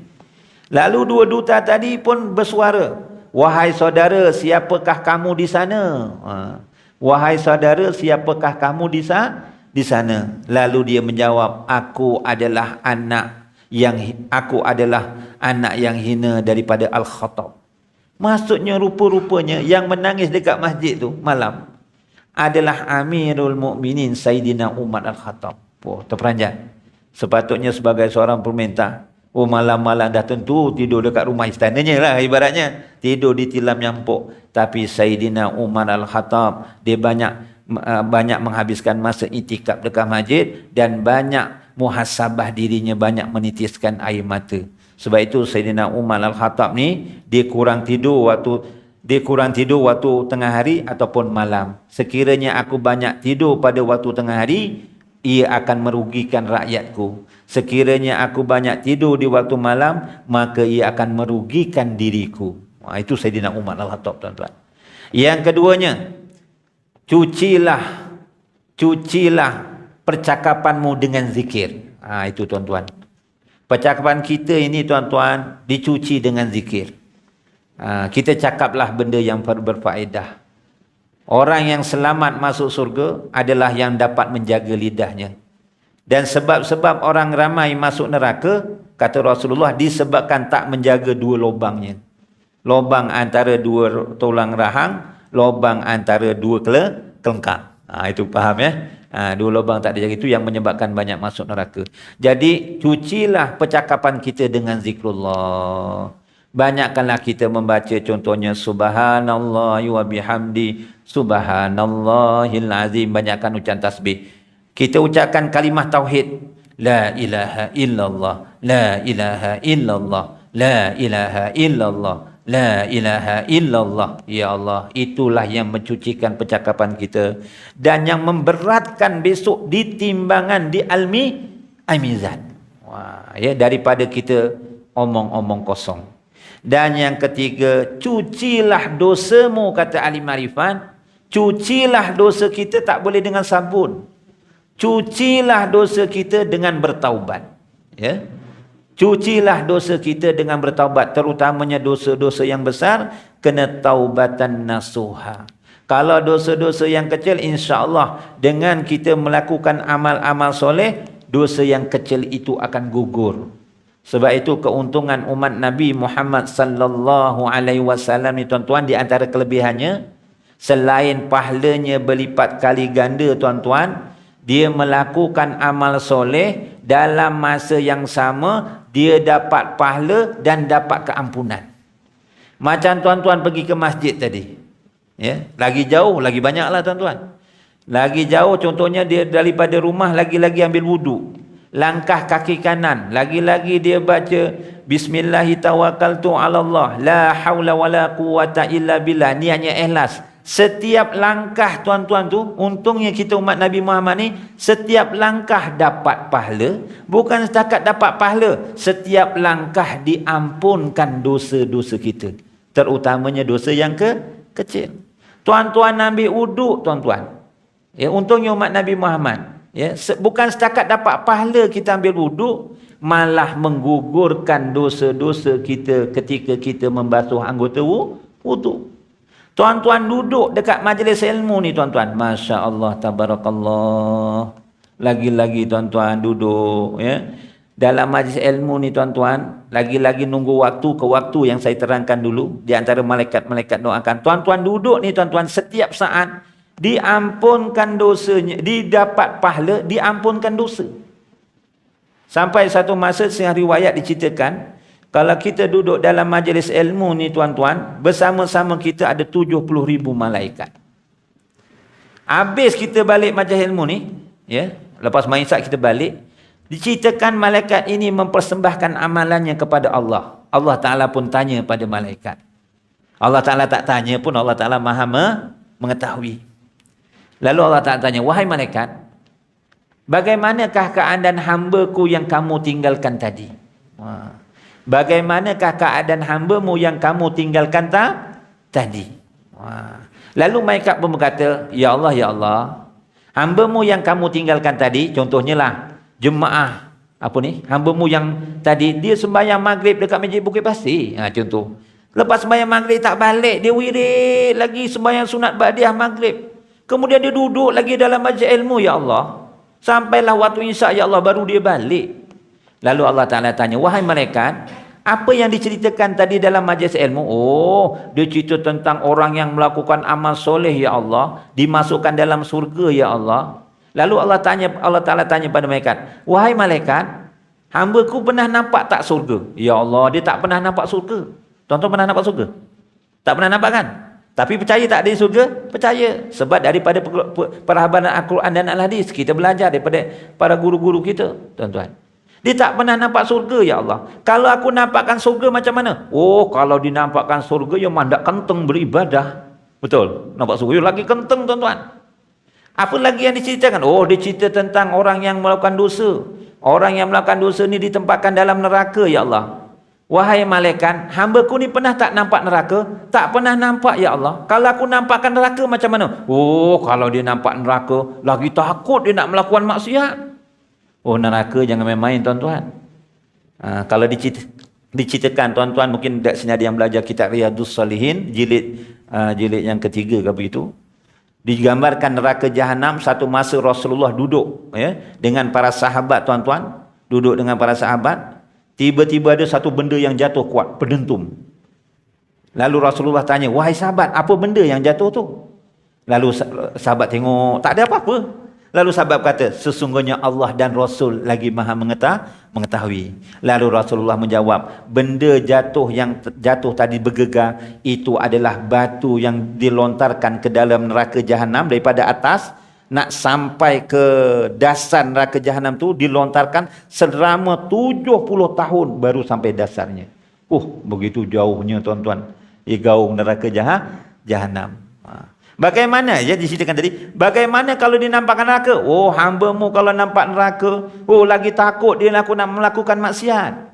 Lalu 2 duta tadi pun bersuara, wahai saudara, siapakah kamu di sana? Wahai saudara, siapakah kamu di sana? Lalu dia menjawab, aku adalah anak yang hina daripada Al-Khattab. Maksudnya rupa-rupanya yang menangis dekat masjid tu malam, adalah Amirul Mukminin Sayyidina Umar Al-Khattab. Oh, terperanjat. Sepatutnya sebagai seorang pemerintah, malam-malam dah tentu tidur dekat rumah istananya lah ibaratnya. Tidur di tilam nyampuk. Tapi Sayyidina Umar Al-Khattab, dia banyak menghabiskan masa itikaf dekat masjid dan banyak muhasabah dirinya, banyak menitiskan air mata. Sebab itu Sayyidina Umar Al-Khattab ni dia kurang tidur waktu tengah hari ataupun malam. Sekiranya aku banyak tidur pada waktu tengah hari, ia akan merugikan rakyatku. Sekiranya aku banyak tidur di waktu malam, maka ia akan merugikan diriku. Itu Sayyidina Umar Al-Khattab, tuan-tuan. Yang keduanya, cucilah percakapanmu dengan zikir. Itu tuan-tuan. Percakapan kita ini tuan-tuan dicuci dengan zikir. Kita cakaplah benda yang berfaedah. Orang yang selamat masuk surga adalah yang dapat menjaga lidahnya. Dan sebab-sebab orang ramai masuk neraka, kata Rasulullah, disebabkan tak menjaga dua lubangnya. Lubang antara dua tulang rahang, lubang antara dua kelengkang. Itu faham ya? Dua lubang tak dijaga, itu yang menyebabkan banyak masuk neraka. Jadi cucilah percakapan kita dengan zikrullah. Banyakkanlah kita membaca contohnya subhanallah wa bihamdi subhanallahil azim. Banyakkan ucapan tasbih. Kita ucapkan kalimah tauhid, la ilaha illallah, la ilaha illallah, la ilaha illallah, la ilaha illallah. Ya Allah, itulah yang mencucikan percakapan kita dan yang memberatkan besok di timbangan di al-mizan. Ya, daripada kita omong-omong kosong. Dan yang ketiga, cucilah dosamu, kata Ali Marifan. Cucilah dosa kita tak boleh dengan sabun. Cucilah dosa kita dengan bertaubat. Ya. Cucilah dosa kita dengan bertaubat. Terutamanya dosa-dosa yang besar, kena taubatan nasuha. Kalau dosa-dosa yang kecil, insya-Allah dengan kita melakukan amal-amal soleh, dosa yang kecil itu akan gugur. Sebab itu keuntungan umat Nabi Muhammad sallallahu alaihi wasallam ni tuan-tuan, di antara kelebihannya, selain pahalanya berlipat kali ganda tuan-tuan, dia melakukan amal soleh dalam masa yang sama, dia dapat pahala dan dapat keampunan. Macam tuan-tuan pergi ke masjid tadi, ya, lagi jauh lagi banyaklah tuan-tuan. Lagi jauh contohnya dia daripada rumah, lagi-lagi ambil wudu. Langkah kaki kanan, lagi-lagi dia baca bismillahi tawakkaltu ala Allah, la haula wala quwata illa billah, niatnya ikhlas. Setiap langkah tuan-tuan tu, untungnya kita umat Nabi Muhammad ni, setiap langkah dapat pahala. Bukan setakat dapat pahala, setiap langkah diampunkan dosa-dosa kita, terutamanya dosa yang kecil. Tuan-tuan ambil wuduk tuan-tuan, ya, untungnya umat Nabi Muhammad, ya, bukan setakat dapat pahala kita ambil wuduk, malah menggugurkan dosa-dosa kita ketika kita membasuh anggota wuduk. Tuan-tuan duduk dekat majlis ilmu ni tuan-tuan, Masya Allah, tabarakallah. Lagi-lagi tuan-tuan duduk, ya, dalam majlis ilmu ni tuan-tuan, lagi-lagi nunggu waktu ke waktu yang saya terangkan dulu. Di antara malaikat-malaikat doakan. Tuan-tuan duduk ni tuan-tuan, setiap saat diampunkan dosanya, didapat pahala, diampunkan dosa. Sampai satu masa sebuah riwayat diceritakan, kalau kita duduk dalam majlis ilmu ni tuan-tuan, bersama-sama kita ada 70,000 malaikat. Habis kita balik majlis ilmu ni, ya, lepas main isyak kita balik, diceritakan malaikat ini mempersembahkan amalannya kepada Allah. Allah Ta'ala pun tanya pada malaikat. Allah Ta'ala tak tanya pun, Allah Ta'ala maha mengetahui. Lalu Allah Ta'ala tanya, wahai malaikat, bagaimanakah keadaan hamba-Ku yang kamu tinggalkan tadi? Bagaimanakah keadaan hamba-Mu yang kamu tinggalkan tadi? Lalu malaikat pun berkata, ya Allah, ya Allah, hamba-Mu yang kamu tinggalkan tadi, contohnya lah jemaah hamba-Mu yang tadi dia sembahyang maghrib dekat Masjid Bukit Pasir, contoh. Lepas sembahyang maghrib tak balik, dia wirid lagi sembahyang sunat ba'diyah maghrib. Kemudian dia duduk lagi dalam majlis ilmu, ya Allah, sampailah waktu isyak, ya Allah, baru dia balik. Lalu Allah Ta'ala tanya, wahai malaikat, Apa yang diceritakan tadi dalam majlis ilmu? Oh, dia cerita tentang orang yang melakukan amal soleh ya Allah, dimasukkan dalam surga ya Allah. Lalu Allah Ta'ala tanya pada malaikat, wahai malaikat, hamba-Ku pernah nampak tak surga? Ya Allah, dia tak pernah nampak surga. Tuan-tuan pernah nampak surga? Tak pernah nampak kan? Tapi percaya tak ada surga? Percaya. Sebab daripada perhabaran Al-Quran dan Al-Hadis, kita belajar daripada para guru-guru kita, tuan-tuan. Dia tak pernah nampak surga ya Allah. Kalau aku nampakkan surga macam mana? Oh, kalau dinampakkan surga, ya mandak kenteng beribadah. Betul? Nampak surga, ya lagi kenteng tuan-tuan. Apa lagi yang diceritakan? Oh, dia cerita tentang orang yang melakukan dosa. Orang yang melakukan dosa ni ditempatkan dalam neraka ya Allah. Wahai malaikat, hamba-Ku ni pernah tak nampak neraka? Tak pernah nampak ya Allah. Kalau aku nampakkan neraka macam mana? Oh, kalau dia nampak neraka, lagi takut dia nak melakukan maksiat. Oh, neraka jangan main-main tuan-tuan. Kalau diceritakan tuan-tuan, mungkin tak senyada yang belajar kitab Riyadhus Salihin jilid yang ketiga ke begitu, digambarkan neraka jahanam satu masa Rasulullah duduk ya dengan para sahabat tuan-tuan, duduk dengan para sahabat, tiba-tiba ada satu benda yang jatuh kuat, berdentum. Lalu Rasulullah tanya, wahai sahabat, apa benda yang jatuh tu? Lalu sahabat tengok, tak ada apa-apa. Lalu sahabat kata, sesungguhnya Allah dan Rasul lagi maha mengetahui. Lalu Rasulullah menjawab, benda yang jatuh tadi bergegar, itu adalah batu yang dilontarkan ke dalam neraka jahanam daripada atas, nak sampai ke dasar neraka jahanam tu, dilontarkan selama 70 tahun baru sampai dasarnya. Begitu jauhnya tuan-tuan, gaung neraka jahanam. Bagaimana ya diceritakan tadi? Bagaimana kalau dinampakkan neraka? Oh, hamba-Mu kalau nampak neraka, lagi takut dia nak melakukan maksiat.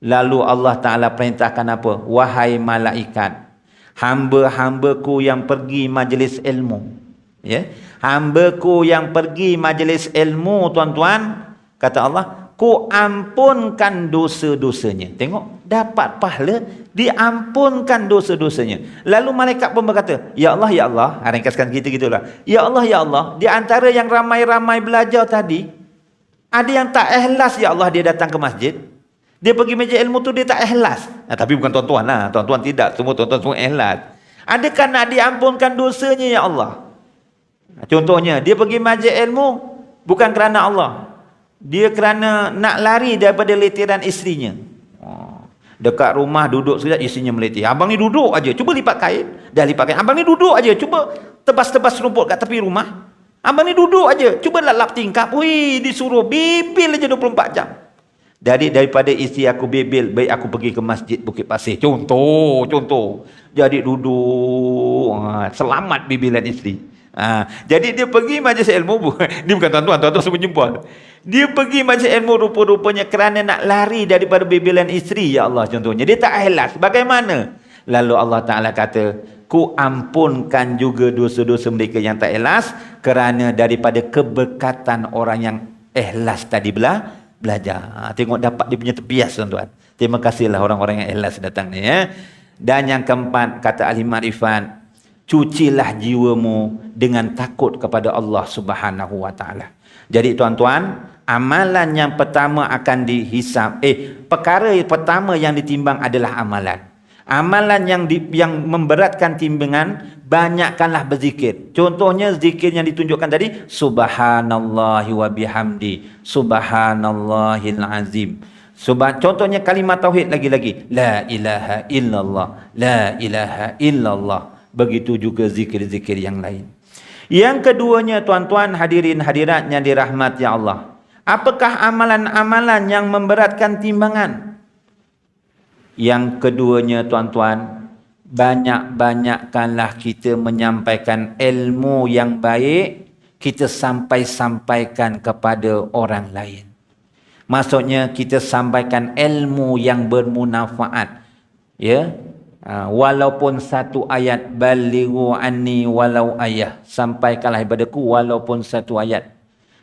Lalu Allah Ta'ala perintahkan apa? Wahai malaikat, hamba-hamba-Ku yang pergi majlis ilmu. Ya, hamba-Ku yang pergi majlis ilmu, tuan-tuan, kata Allah, Ku ampunkan dosa-dosanya. Tengok, dapat pahala, diampunkan dosa-dosanya. Lalu malaikat pun berkata, ya Allah, ya Allah, ringkaskan kita gitulah. Ya Allah, ya Allah, di antara yang ramai-ramai belajar tadi, ada yang tak ikhlas ya Allah, dia datang ke masjid. Dia pergi majlis ilmu tu, dia tak ikhlas. Tapi bukan tuan-tuan lah, tuan-tuan tidak, semua tuan-tuan semua ikhlas. Adakah nak diampunkan dosanya ya Allah? Contohnya, dia pergi majlis ilmu bukan kerana Allah, dia kerana nak lari daripada letiran isterinya. Dekat rumah duduk sekejap, isterinya meletih. Abang ni duduk aja, cuba lipat kain. Dah lipat kain. Abang ni duduk aja, cuba tebas-tebas rumput kat tepi rumah. Abang ni duduk aja, cuba lap tingkap. Disuruh bibil aja 24 jam. Daripada isteri aku bibil, baik aku pergi ke masjid Bukit Pasir. Contoh. Jadi duduk, selamat bibilan isteri. Jadi dia pergi majlis ilmu, dia bukan tuan-tuan semua jempol. Dia pergi majlis ilmu rupa-rupanya kerana nak lari daripada bibilan isteri ya Allah, contohnya. Dia tak ikhlas. Bagaimana? Lalu Allah Ta'ala kata, Ku ampunkan juga dosa-dosa mereka yang tak ikhlas kerana daripada keberkatan orang yang ikhlas tadi belajar. Tengok dapat dia punya tepias tuan-tuan. Terima kasihlah orang-orang yang ikhlas datang ni ya. Dan yang keempat, kata ahli makrifat, cucilah jiwamu dengan takut kepada Allah Subhanahu wa Ta'ala. Jadi tuan-tuan, amalan yang pertama akan dihisap. Perkara pertama yang ditimbang adalah amalan. Amalan yang memberatkan timbangan, banyakkanlah berzikir. Contohnya zikir yang ditunjukkan tadi, Subhanallahi wa bihamdi, Subhanallahil azim. Contohnya kalimat tauhid lagi-lagi, La ilaha illallah, La ilaha illallah. Begitu juga zikir-zikir yang lain. Yang keduanya tuan-tuan hadirin hadirat yang dirahmati Allah, apakah amalan-amalan yang memberatkan timbangan? Yang keduanya tuan-tuan, banyak-banyakkanlah kita menyampaikan ilmu yang baik, kita sampaikan kepada orang lain. Maksudnya kita sampaikan ilmu yang bermanfaat. Ya, walaupun satu ayat, balighu anni walau ayah, sampaikanlah daripada ku walaupun satu ayat.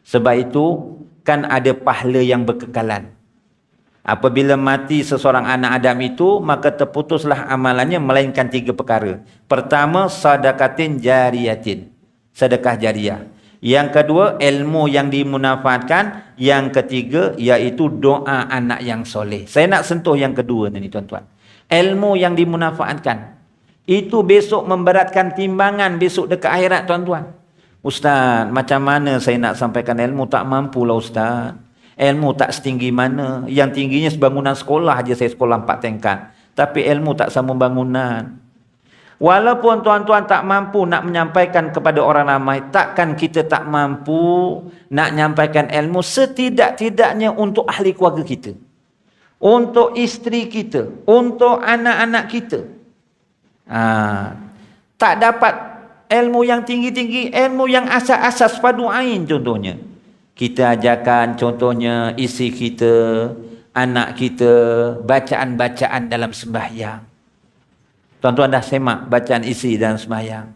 Sebab itu kan ada pahala yang berkekalan. Apabila mati seseorang anak Adam itu, maka terputuslah amalannya melainkan 3 perkara. Pertama, sadaqatin jariyatin, sedekah jariah. Yang kedua, ilmu yang dimanfaatkan. Yang ketiga, iaitu doa anak yang soleh. Saya nak sentuh yang kedua ni tuan-tuan. Ilmu yang dimanfaatkan. Itu besok memberatkan timbangan besok dekat akhirat tuan-tuan. Ustaz, macam mana saya nak sampaikan ilmu? Tak mampulah Ustaz. Ilmu tak setinggi mana. Yang tingginya sebangunan sekolah aja, saya sekolah 4 tingkat. Tapi ilmu tak sambung bangunan. Walaupun tuan-tuan tak mampu nak menyampaikan kepada orang ramai, takkan kita tak mampu nak menyampaikan ilmu setidak-tidaknya untuk ahli keluarga kita. Untuk isteri kita. Untuk anak-anak kita. Tak dapat ilmu yang tinggi-tinggi, ilmu yang asas-asas fardu ain contohnya. Kita ajarkan contohnya isi kita, anak kita, bacaan-bacaan dalam sembahyang. Tuan-tuan dah semak bacaan isi dalam sembahyang.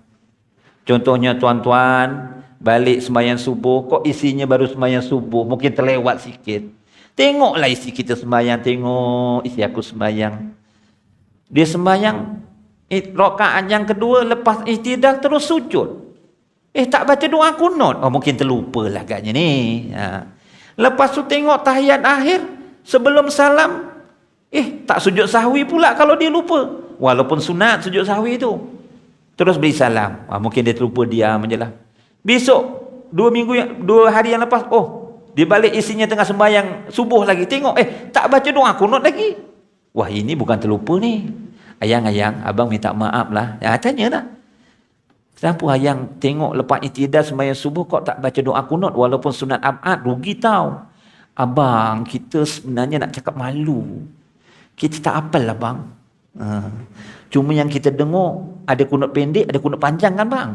Contohnya tuan-tuan, balik sembahyang subuh, kok isinya baru sembahyang subuh, mungkin terlewat sikit. Tengoklah isi kita sembahyang, tengok isi aku sembahyang. Dia sembahyang, rakaat yang kedua lepas iktidal terus sujud. Tak baca doa kunut. Oh, mungkin terlupa lah agaknya ni. Lepas tu tengok tahiyat akhir, sebelum salam, tak sujud sahwi pula kalau dia lupa. Walaupun sunat sujud sahwi tu. Terus beri salam. Mungkin dia terlupa, diam je lah. Besok, 2 hari yang lepas, dia balik isinya tengah sembahyang subuh lagi. Tengok, tak baca doa kunut lagi. Wah, ini bukan terlupa ni. Ayang, abang minta maaf lah. Tanya lah. Kenapa ayang tengok lepas iktidal sembahyang subuh kok tak baca doa kunut walaupun sunat abad? Rugi tau. Abang, kita sebenarnya nak cakap malu. Kita tak hafal lah bang. Cuma yang kita dengar ada kunut pendek, ada kunut panjang kan bang.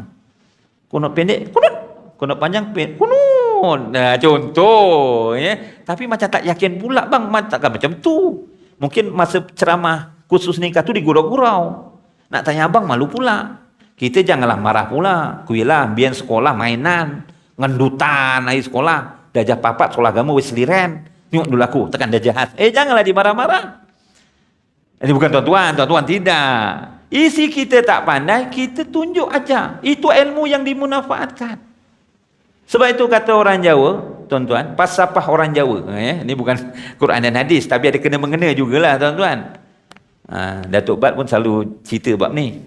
Kunut pendek, kunut. Kunut panjang, kunut. Contoh. Tapi macam tak yakin pula bang. Takkan macam tu. Mungkin masa ceramah khusus nikah tu digurau-gurau. Nak tanya abang malu pula. Kita janganlah marah pula. Kuilah, biar sekolah mainan. Ngendutan air sekolah. Dajah papat sekolah agama wis seliren. Tengok dulu aku, tekan dajah. Janganlah dimarah-marah. Ini bukan tuan-tuan tidak. Isi kita tak pandai, kita tunjuk aja. Itu ilmu yang dimanfaatkan. Sebab itu kata orang Jawa, tuan-tuan, pasapah orang Jawa. Ini bukan Quran dan hadis, tapi ada kena-mengena jugalah tuan-tuan. Datuk Bat pun selalu cerita bab ni.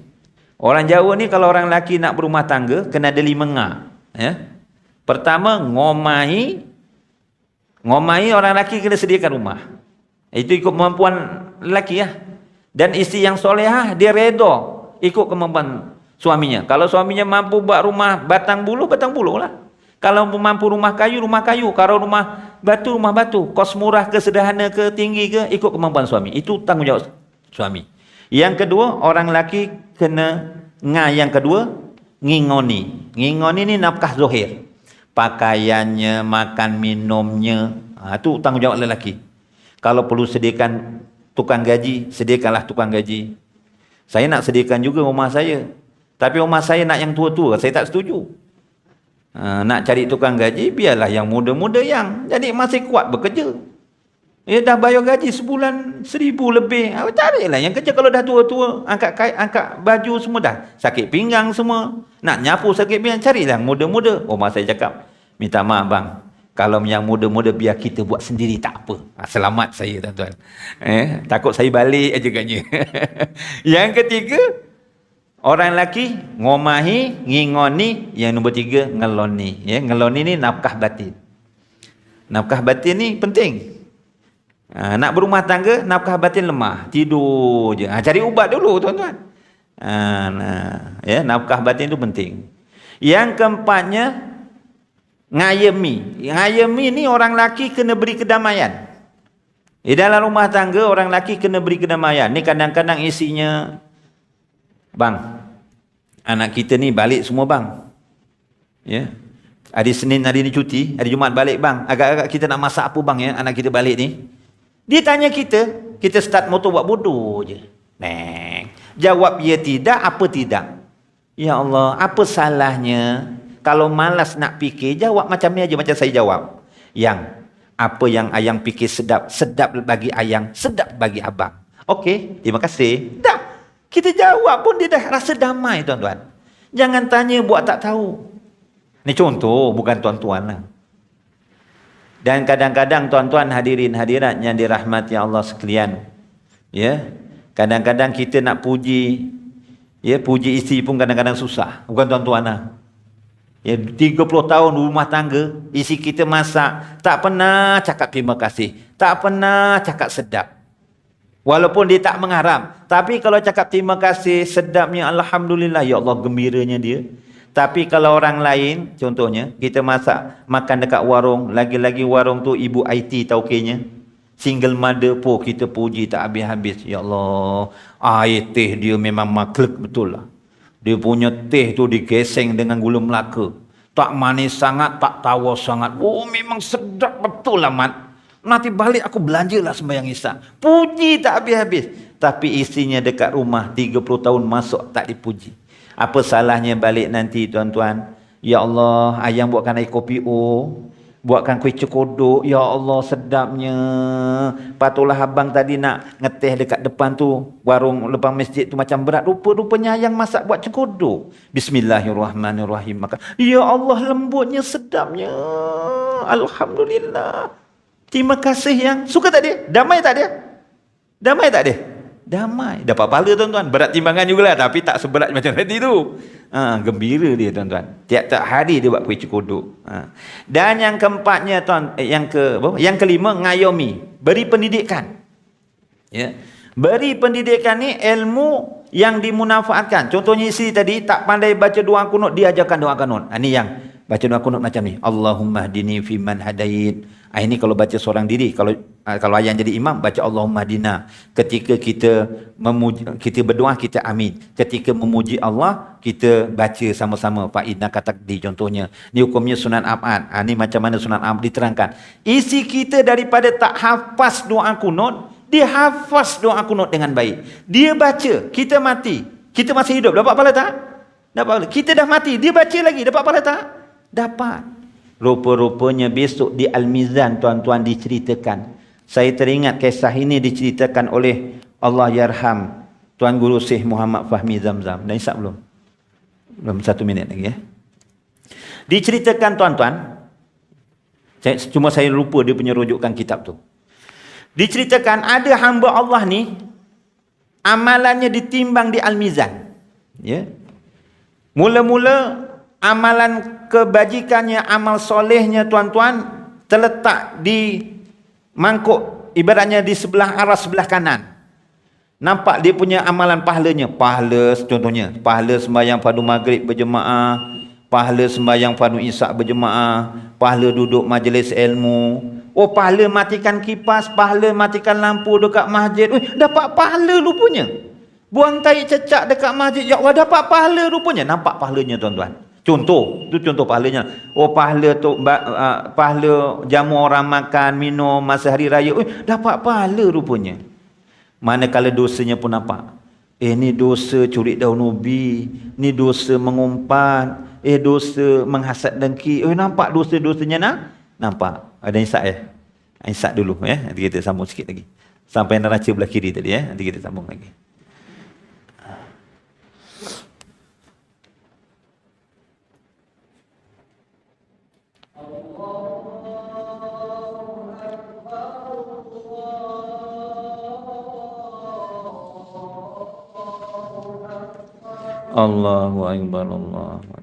Orang Jawa ni kalau orang lelaki nak berumah tangga, kena ada 5 ngah. Pertama, ngomahi orang lelaki kena sediakan rumah. Itu ikut kemampuan lelaki ya. Dan isteri yang solehah, dia redha ikut kemampuan suaminya. Kalau suaminya mampu buat rumah batang bulu lah. Kalau mampu rumah kayu. Kalau rumah batu. Kos murah ke, sederhana ke, tinggi ke, ikut kemampuan suami. Itu tanggungjawab suami. Yang kedua, orang lelaki kena yang kedua, ngingoni. Ngingoni ni nafkah zahir. Pakaiannya, makan minumnya, itu tanggungjawab lelaki. Kalau perlu sediakan tukang gaji, sediakanlah tukang gaji. Saya nak sediakan juga rumah saya. Tapi rumah saya nak yang tua-tua, saya tak setuju. Nak cari tukang gaji, biarlah yang muda-muda yang. Jadi masih kuat bekerja. Dah bayar gaji sebulan 1,000 lebih. Carilah yang kerja kalau dah tua-tua. Angkat baju semua dah. Sakit pinggang semua. Nak nyapu sakit pinggang, carilah yang muda-muda. Rumah saya cakap, minta maaf bang. Kalau yang muda-muda biar kita buat sendiri tak apa. Selamat saya tuan-tuan. Takut saya balik aja katnya. Yang ketiga, orang lelaki ngomahi, ngingoni. Yang nombor 3, ngeloni. Ngeloni ni nafkah batin. Nafkah batin ni penting. Nak berumah tangga, nafkah batin lemah. Tidur je. Cari ubat dulu tuan-tuan. Nafkah batin tu penting. Yang keempatnya, ngayemi. Ngayemi ni orang lelaki kena beri kedamaian. Di dalam rumah tangga orang lelaki kena beri kedamaian. Ni kadang-kadang isinya, bang, anak kita ni balik semua bang. Hari Senin hari ni cuti, hari Jumaat balik bang. Agak-agak kita nak masak apa bang anak kita balik ni. Dia tanya kita start motor buat bodoh je. Jawab ya tidak, apa tidak. Ya Allah, apa salahnya? Kalau malas nak fikir, jawab macam ni aja, macam saya jawab. Yang, apa yang ayang fikir sedap, sedap bagi ayang, sedap bagi abang. Okey, terima kasih. Dah, kita jawab pun dia dah rasa damai tuan-tuan. Jangan tanya buat tak tahu. Ini contoh, bukan tuan-tuan lah. Dan kadang-kadang tuan-tuan hadirin hadirat yang dirahmati Allah sekalian, ya, kadang-kadang kita nak puji, ya, puji isteri pun kadang-kadang susah, bukan tuan-tuan lah. Ya, 30 tahun rumah tangga, isteri kita masak, tak pernah cakap terima kasih, tak pernah cakap sedap. Walaupun dia tak mengharap, tapi kalau cakap terima kasih, sedapnya, alhamdulillah, ya Allah, gembiranya dia. Tapi kalau orang lain, contohnya, kita masak, makan dekat warung, lagi-lagi warung tu ibu IT taukenya, single mother pun kita puji tak habis-habis. Ya Allah, air teh dia memang maklek betul lah. Dia punya teh tu digeseng dengan gula Melaka. Tak manis sangat, tak tawar sangat. Oh, memang sedap betul lah, Mat. Nanti balik aku belanjalah sembahyang Isyak. Puji tak habis-habis. Tapi isinya dekat rumah 30 tahun masuk tak dipuji. Apa salahnya balik nanti tuan-tuan? Ya Allah, ayang buatkan air kopi buatkan kuih cekodok. Ya Allah, sedapnya. Patutlah abang tadi nak ngeteh dekat depan tu, warung lepas masjid tu macam berat. Rupa-rupanya ayang masak buat cekodok. Bismillahirrahmanirrahim. Maka, ya Allah, lembutnya, sedapnya. Alhamdulillah. Terima kasih yang suka tak dia? Damai tak dia? Damai tak dia? Damai. Dapat pahala tuan-tuan. Berat timbangan jugalah, tapi tak seberat macam tadi tu. Gembira dia tuan-tuan. Tiap-tiap hari dia buat kuih cekodok. Dan yang keempatnya yang kelima, ngayomi. Beri pendidikan. Ya. Beri pendidikan ni ilmu yang dimunafaatkan. Contohnya isteri tadi tak pandai baca doa kunut, dia ajarkan doa kunut. Ini yang baca doa kunut macam ni. Allahumma hdini fiman hadait. Ini kalau baca seorang diri. Kalau ayang jadi imam, baca Allahumma hdina. Ketika kita berdoa, kita amin. Ketika memuji Allah, kita baca sama-sama fa'idna kata di contohnya. Ni hukumnya sunat abad. Ni macam mana sunat abad diterangkan. Isi kita daripada tak hafaz doa kunut, dia hafaz doa kunut dengan baik. Dia baca, kita mati. Kita masih hidup, dapat pahala tak? Dapat pahala. Kita dah mati, dia baca lagi, dapat pahala tak? Dapat. Rupa-rupanya besok di Al-Mizan tuan-tuan diceritakan. Saya teringat kisah ini diceritakan oleh Allah Yarham Tuan Guru Syekh Muhammad Fahmi Zamzam. Dah isap belum? Belum, 1 minit lagi ya. Diceritakan tuan-tuan, cuma saya lupa dia punya rujukan kitab tu. Diceritakan ada hamba Allah ni, amalannya ditimbang di Al-Mizan. Ya. Mula-mula amalan kebajikannya, amal solehnya tuan-tuan, terletak di mangkuk, ibaratnya di sebelah arah sebelah kanan. Nampak dia punya amalan pahalanya. Pahala contohnya, pahala sembahyang fardu maghrib berjemaah, pahala sembahyang fardu isyak berjemaah, pahala duduk majlis ilmu. Oh, pahala matikan kipas, pahala matikan lampu dekat masjid. Dapat pahala rupanya. Buang tai cecak dekat masjid, ya Allah, dapat pahala rupanya. Nampak pahalanya tuan-tuan. Contoh, tu contoh pahalanya. Oh, pahala tu pahala jamu orang makan, minum masa hari raya. Dapat pahala rupanya. Manakala dosanya pun nampak. Ni dosa curi daun ubi, ni dosa mengumpat, dosa menghasad dengki. Nampak dosa-dosanya nak? Nampak. Ada isyak ya? Isyak dulu ya. Nanti kita sambung sikit lagi. Sampai neraca belah kiri tadi ya. Nanti kita sambung lagi. Allahu Akbar, Allahu Akbar.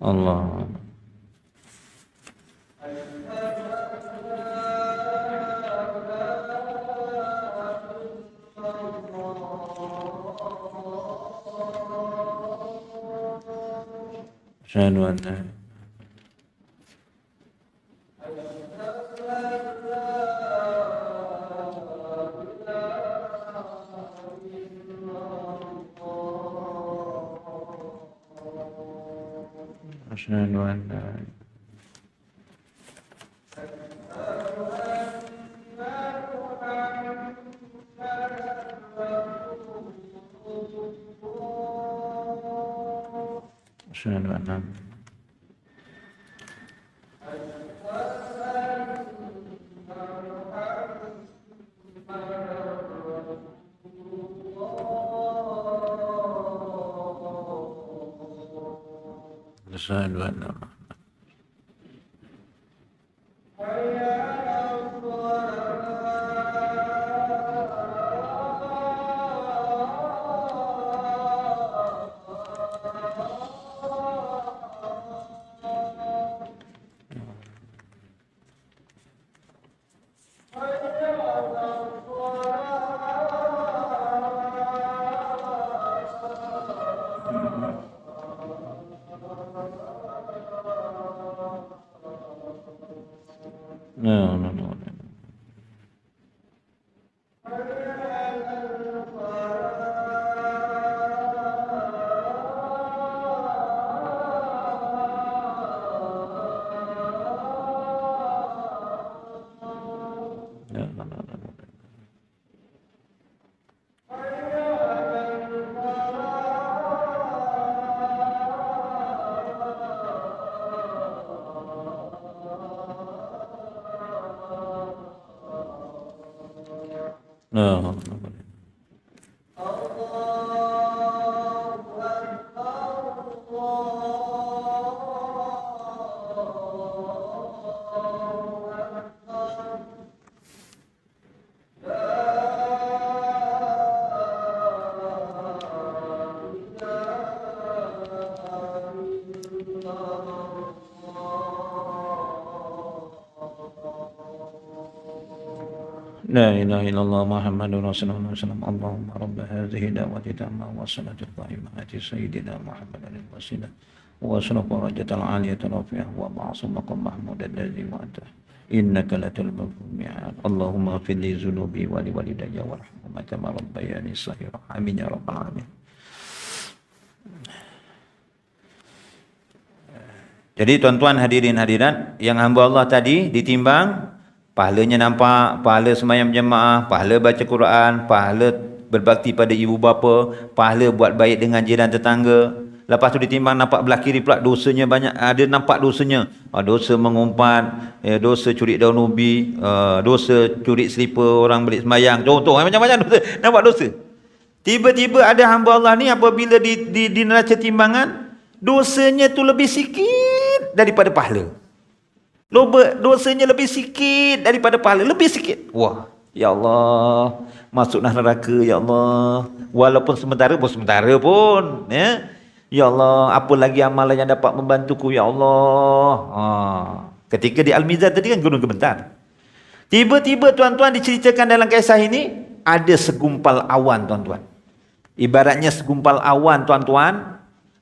Allahu Akbar. Asyhadu an la asyhadu an la asyhadu an la Asyhadu anna no, no, no, no. No, no, no, no, no. No, no, no. لا إله إلا الله محمد رسول الله صلى الله عليه وسلم اللهم رب هذه الدعوة التامة والصلاة القائمة آت سيدنا محمد الوسيلة وأشرف درجة العالية الرفيعة وبعث مقام محمود الذي وعدته إنك لتخلف الميعاد اللهم اغفر لي ذنوبي ولوالدي وارحمهما كما ربياني صغيرا آمين يا رب العالمين. Jadi tuan-tuan hadirin hadirat yang hamba Allah tadi ditimbang, pahalanya nampak, pahala sembahyang berjemaah, pahala baca Quran, pahala berbakti pada ibu bapa, pahala buat baik dengan jiran tetangga. Lepas tu ditimbang nampak belah kiri pula dosanya banyak, ada nampak dosanya. Dosa mengumpat, dosa curi daun ubi, dosa curi selipar orang balik sembahyang. Contoh macam-macam dosa, nampak dosa. Tiba-tiba ada hamba Allah ni apabila di neraca timbangan, dosanya tu lebih sikit daripada pahala. Dosanya lebih sikit daripada pahala, lebih sikit. Wah, ya Allah, masuklah neraka ya Allah. Walaupun sementara pun, ya. Ya Allah, apa lagi amalan yang dapat membantuku ya Allah. Ketika di Al-Mizan tadi kan gunung gemetar. Tiba-tiba tuan-tuan diceritakan dalam kisah ini ada segumpal awan tuan-tuan. Ibaratnya segumpal awan tuan-tuan.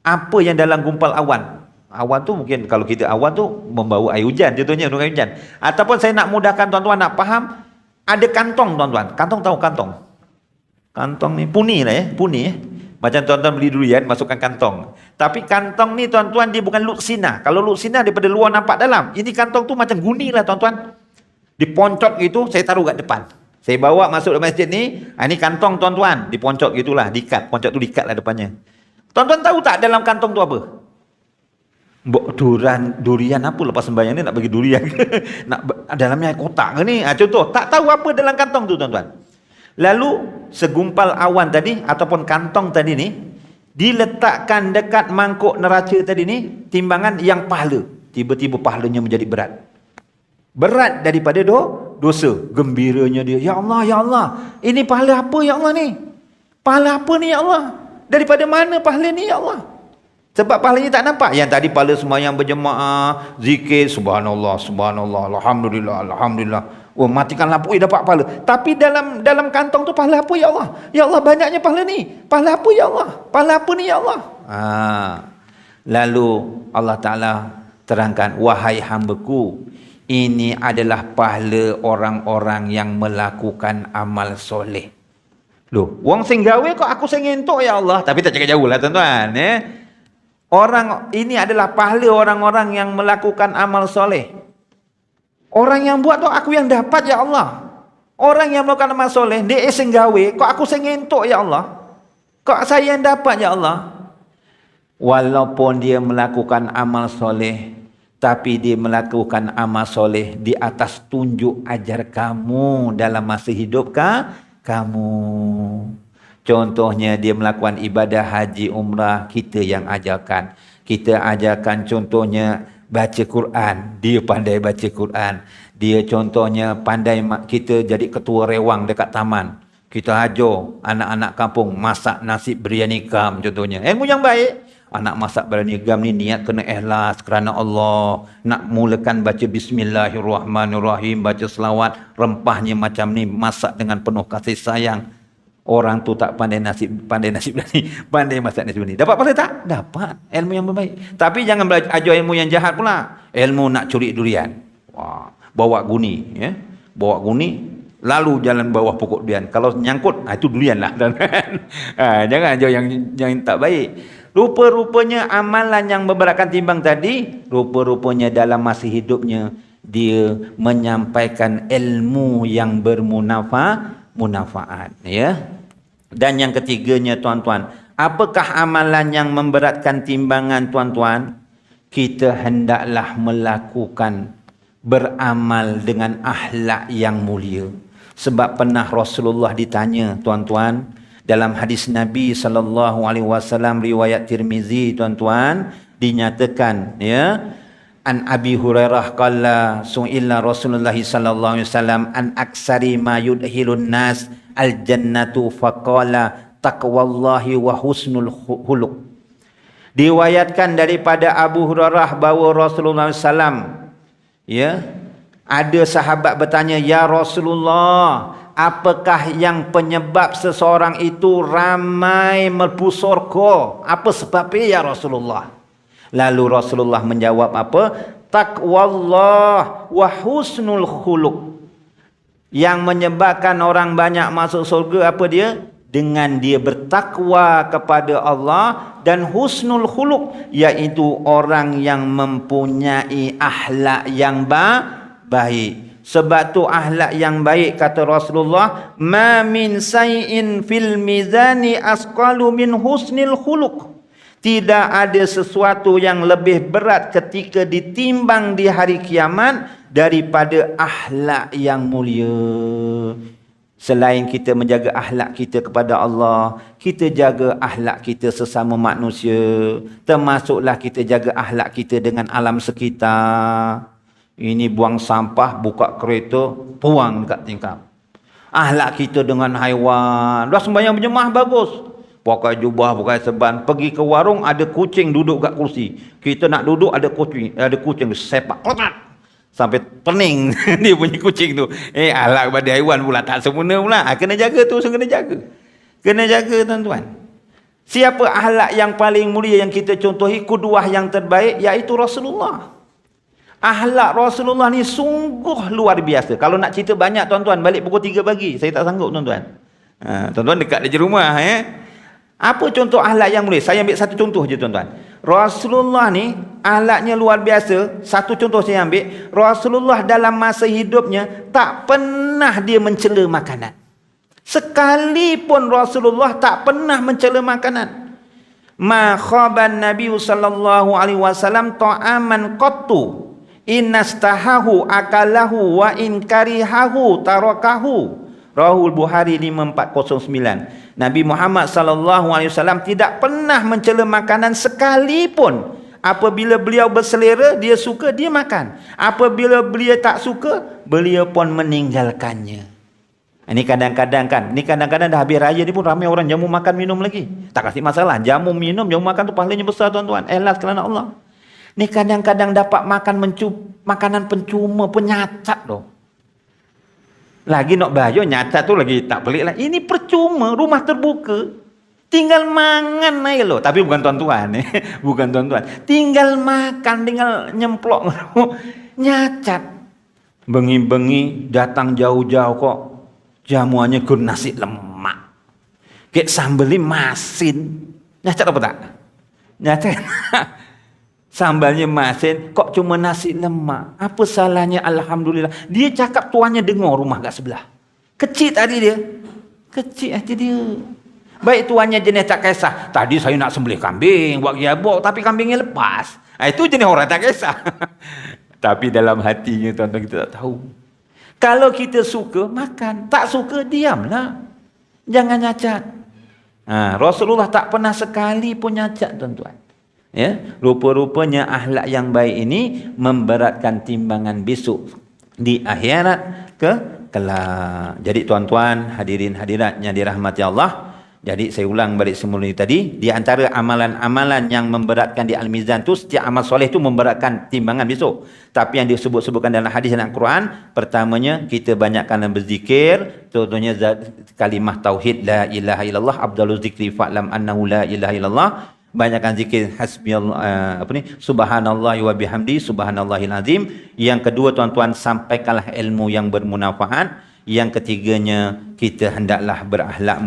Apa yang dalam gumpal awan? Awan tu mungkin kalau kita awan tu membawa air hujan, contohnya air hujan. Ataupun saya nak mudahkan tuan-tuan nak faham, ada kantong tuan-tuan. Kantong tahu kantong? Kantong ni puni lah puni. Macam tuan-tuan beli durian masukkan kantong. Tapi kantong ni tuan-tuan dia bukan luksina. Kalau luksina daripada luar nampak dalam. Ini kantong tu macam guni lah tuan-tuan. Diponcot gitu, saya taruh kat depan. Saya bawa masuk ke masjid ni, ini kantong tuan-tuan, diponcot gitulah, diikat. Poncot tu diikat lah depannya. Tuan-tuan tahu tak dalam kantong tu apa? Durian apa lepas sembahyang ni nak bagi durian ke? Dalamnya kotak ke ni? Contoh, tak tahu apa dalam kantong tu tuan-tuan. Lalu segumpal awan tadi ataupun kantong tadi ni diletakkan dekat mangkuk neraca tadi ni, timbangan yang pahala. Tiba-tiba pahalanya menjadi berat. Berat daripada dosa. Gembiranya dia, ya Allah, ya Allah. Ini pahala apa ya Allah ni? Pahala apa ni ya Allah? Daripada mana pahala ni ya Allah? Sebab pahalanya tak nampak. Yang tadi pahala sembahyang berjemaah, zikir, subhanallah, subhanallah, alhamdulillah, alhamdulillah. Oh, matikan lampu, dapat pahala. Tapi dalam kantong tu pahala apa ya Allah? Ya Allah, banyaknya pahala ni. Pahala apa ya Allah? Pahala apa ni ya Allah? Lalu Allah Ta'ala terangkan, wahai hambaku, ini adalah pahala orang-orang yang melakukan amal soleh. Loh, wong sing gawe kok aku sing ngentuk ya Allah. Tapi tak cakap jauh lah tuan-tuan. Orang ini adalah pahala orang-orang yang melakukan amal soleh. Orang yang buat tu aku yang dapat ya Allah. Orang yang melakukan amal soleh, dia sing gawe, kok aku sing ngentuk ya Allah. Kok saya yang dapat ya Allah. Walaupun dia melakukan amal soleh, tapi dia melakukan amal soleh di atas tunjuk ajar kamu dalam masa hidup kamu. Contohnya dia melakukan ibadah haji umrah, kita yang ajarkan. Kita ajarkan contohnya baca Quran, dia pandai baca Quran. Dia contohnya pandai kita jadi ketua rewang dekat taman. Kita ajar anak-anak kampung masak nasi biryani gam contohnya. Ilmu yang baik. Anak masak biryani gam ni niat kena ikhlas kerana Allah. Nak mulakan baca bismillahirrahmanirrahim, baca selawat, rempahnya macam ni, masak dengan penuh kasih sayang. Orang tu tak pandai nasi biryani, pandai masak nasi biryani. Dapat pahala tak? Dapat. Ilmu yang baik. Tapi jangan belajar ajar ilmu yang jahat pula. Ilmu nak curi durian. Wah, bawa guni, ya. Bawa guni, lalu jalan bawah pokok durian. Kalau nyangkut, itu durian lah. Jangan ajar yang tak baik. Rupa-rupanya amalan yang memberatkan timbang tadi, rupa-rupanya dalam masa hidupnya, dia menyampaikan ilmu yang bermanfaat. Ya. Dan yang ketiganya tuan-tuan, apakah amalan yang memberatkan timbangan tuan-tuan? Kita hendaklah melakukan beramal dengan akhlak yang mulia. Sebab pernah Rasulullah ditanya tuan-tuan, dalam hadis Nabi SAW riwayat Tirmizi tuan-tuan, dinyatakan ya, an Abi Hurairah qala su'ila Rasulullah sallallahu alaihi wasallam an aksari ma yudhilun nas al jannatu faqala taqwallahi wa husnul khuluq. Diriwayatkan daripada Abu Hurairah bahawa Rasulullah SAW, ya, ada sahabat bertanya, ya Rasulullah, apakah yang penyebab seseorang itu ramai mlebu syurga? Apa sebabnya ya Rasulullah? Lalu Rasulullah menjawab apa? Taqwallah wa husnul khuluq. Yang menyebabkan orang banyak masuk surga apa dia? Dengan dia bertakwa kepada Allah dan husnul khuluq, iaitu orang yang mempunyai akhlak yang baik. Sebab tu akhlak yang baik, kata Rasulullah, ma min say'in fil mizani asqalu min husnil khuluq. Tidak ada sesuatu yang lebih berat ketika ditimbang di hari kiamat daripada akhlak yang mulia. Selain kita menjaga akhlak kita kepada Allah, kita jaga akhlak kita sesama manusia. Termasuklah kita jaga akhlak kita dengan alam sekitar. Ini buang sampah, buka kereta, buang dekat tingkap. Akhlak kita dengan haiwan. Dah sembahyang berjemaah bagus. Pakai jubah, pakai serban. Pergi ke warung, ada kucing duduk kat kursi. Kita nak duduk, ada kucing sepak. Kotak. Sampai pening dia punya kucing tu. Akhlak kepada haiwan pula tak sempurna pula. Kena jaga tu, kena jaga. Kena jaga tuan-tuan. Siapa akhlak yang paling mulia yang kita contohi, kuduah yang terbaik, iaitu Rasulullah. Akhlak Rasulullah ni sungguh luar biasa. Kalau nak cerita banyak tuan-tuan, balik pukul 3 pagi. Saya tak sanggup tuan-tuan. Tuan-tuan dekat je rumah. Apa contoh akhlak yang mulia? Saya ambil satu contoh je tuan-tuan. Rasulullah ni akhlaknya luar biasa. Satu contoh saya ambil. Rasulullah dalam masa hidupnya tak pernah dia mencela makanan. Sekalipun Rasulullah tak pernah mencela makanan. Ma khaban Nabi sallallahu alaihi wasallam ta'aman qattu. Innastahahu akalahu wa in karihahu tarakahu. Rahul Bukhari 5409. Nabi Muhammad sallallahu alaihi wasallam tidak pernah mencela makanan sekalipun. Apabila beliau berselera, dia suka, dia makan. Apabila beliau tak suka, beliau pun meninggalkannya. Ini kadang-kadang kan, ini kadang-kadang dah habis raya ni pun ramai orang jamu makan minum lagi. Tak kasih masalah, jamu minum, jamu makan tu pahalanya besar tuan-tuan. Ikhlas kerana Allah. Ni kadang-kadang dapat makan makanan pencuma, penyacat tu. Lagi nak bayar nyacat tu lagi tak pelik lah. Ini percuma, rumah terbuka. Tinggal mangan aja loh. Tapi bukan tuan-tuan. Bukan tuan-tuan. Tinggal makan, tinggal nyemplok. Nyacat. Bengi-bengi datang jauh-jauh kok. Jamuannya kur nasi lemak. Kayak sambelnya masin. Nyacat apa tak? Nyacat. Sambalnya masin, kok cuma nasi lemak. Apa salahnya? Alhamdulillah. Dia cakap tuannya dengar rumah kat sebelah. Kecil tadi dia. Kecil hati dia. Baik tuannya jenis tak kisah. Tadi saya nak sembelih kambing, buat giabok, tapi kambingnya lepas. Itu jenis orang tak kisah. Tapi dalam hatinya tuan-tuan kita tak tahu. Kalau kita suka, makan. Tak suka, diamlah. Jangan nyacat. Rasulullah tak pernah sekali pun nyacat tuan-tuan. Ya, rupa-rupanya akhlak yang baik ini memberatkan timbangan besok di akhirat kelak. Jadi tuan-tuan, hadirin hadirat yang dirahmati Allah, jadi saya ulang balik semula tadi, di antara amalan-amalan yang memberatkan di al-mizan tu, setiap amal soleh tu memberatkan timbangan besok. Tapi yang disebut-sebutkan dalam hadis dan Al-Quran, pertamanya kita banyakkan berzikir, contohnya kalimah tauhid la ilaha illallah, afdaluz zikri fa'lam annahu la ilaha illallah. Banyakkan zikir hasbiyallah, subhanallah wa bihamdi subhanallahil azim. Yang kedua tuan-tuan, sampaikanlah ilmu yang bermanfaat. Yang ketiganya, kita hendaklah berakhlak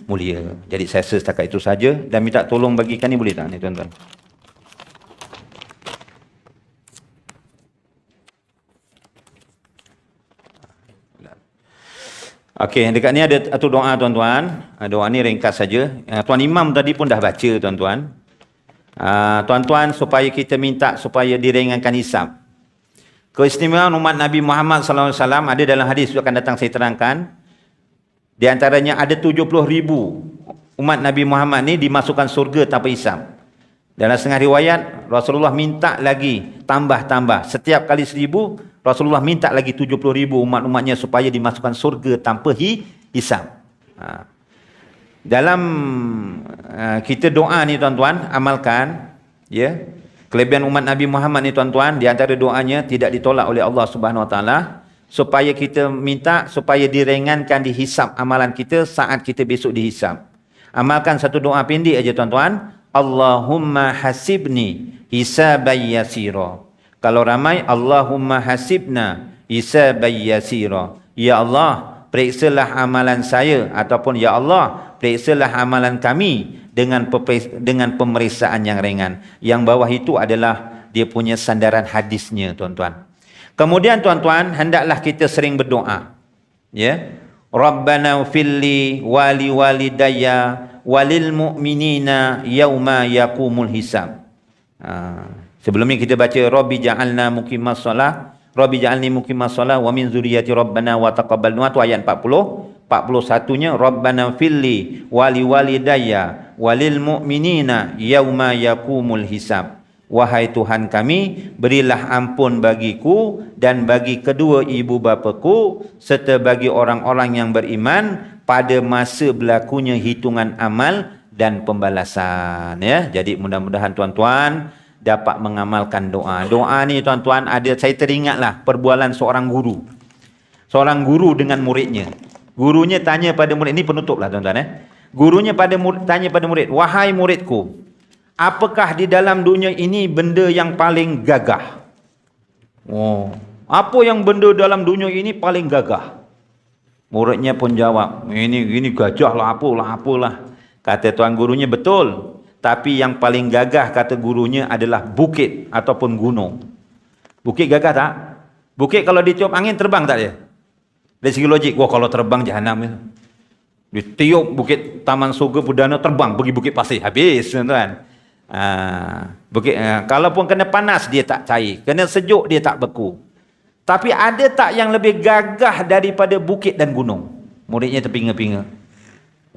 mulia. Jadi saya rasa setakat itu saja dan minta tolong bagikan ni, boleh tak ni tuan-tuan? Okey, dekat ni ada satu doa tuan-tuan. Doa ni ringkas saja. Tuan Imam tadi pun dah baca tuan-tuan. Tuan-tuan, supaya kita minta supaya diringankan hisab. Keistimewaan umat Nabi Muhammad SAW ada dalam hadis yang akan datang saya terangkan. Di antaranya ada 70,000 umat Nabi Muhammad ni dimasukkan surga tanpa hisab. Dalam setengah riwayat, Rasulullah minta lagi tambah-tambah. Setiap kali 1,000, Rasulullah minta lagi 70,000 umat-umatnya supaya dimasukkan surga tanpa hisab. Dalam kita doa ni tuan-tuan, amalkan, ya. Kelebihan umat Nabi Muhammad ni tuan-tuan, di antara doanya tidak ditolak oleh Allah Subhanahu Wa Taala, supaya kita minta supaya diringankan dihisab amalan kita saat kita besok dihisab. Amalkan satu doa pendek aja tuan-tuan. Allahumma hasibni hisaban yasira. Kalau ramai, Allahumma hasibna hisaban yasira. Ya Allah, periksalah amalan saya, ataupun ya Allah, periksalah amalan kami dengan pemeriksaan yang ringan. Yang bawah itu adalah dia punya sandaran hadisnya tuan-tuan. Kemudian tuan-tuan, hendaklah kita sering berdoa. Ya. Rabbana ufilli wali walidayya walil mu'minina yauma yaqumul hisab. Sebelum ni kita baca Rabbi ja'alna muqimas shalah, Rabbi ja'alni muqimas shalah wa min dzurriyyati rabbana wa taqabbal du'a, tu ayat 40. 41-nya Rabbana filli wali walidayya walil mu'minina yauma yaqumul hisab. Wahai Tuhan kami, berilah ampun bagiku dan bagi kedua ibu bapaku serta bagi orang-orang yang beriman pada masa berlakunya hitungan amal dan pembalasan, ya. Jadi mudah-mudahan tuan-tuan dapat mengamalkan doa. Doa ni tuan-tuan, ada, saya teringatlah perbualan seorang guru. Seorang guru dengan muridnya. Gurunya tanya pada murid, ini penutuplah tuan-tuan, Gurunya tanya pada murid, wahai muridku, apakah di dalam dunia ini benda yang paling gagah? Apa yang benda dalam dunia ini paling gagah? Muridnya pun jawab, ini gajah lah, apalah. Kata tuan gurunya, betul. Tapi yang paling gagah, kata gurunya, adalah bukit ataupun gunung. Bukit gagah tak? Bukit kalau ditiup angin terbang tak dia? Dari segi logik, kalau terbang jahanam itu. Ditiup bukit Taman Surga Perdana, terbang pergi Bukit Pasir, habis tuan-tuan. Kalaupun kena panas dia tak cair, kena sejuk dia tak beku. Tapi ada tak yang lebih gagah daripada bukit dan gunung? Muridnya terpinga-pinga.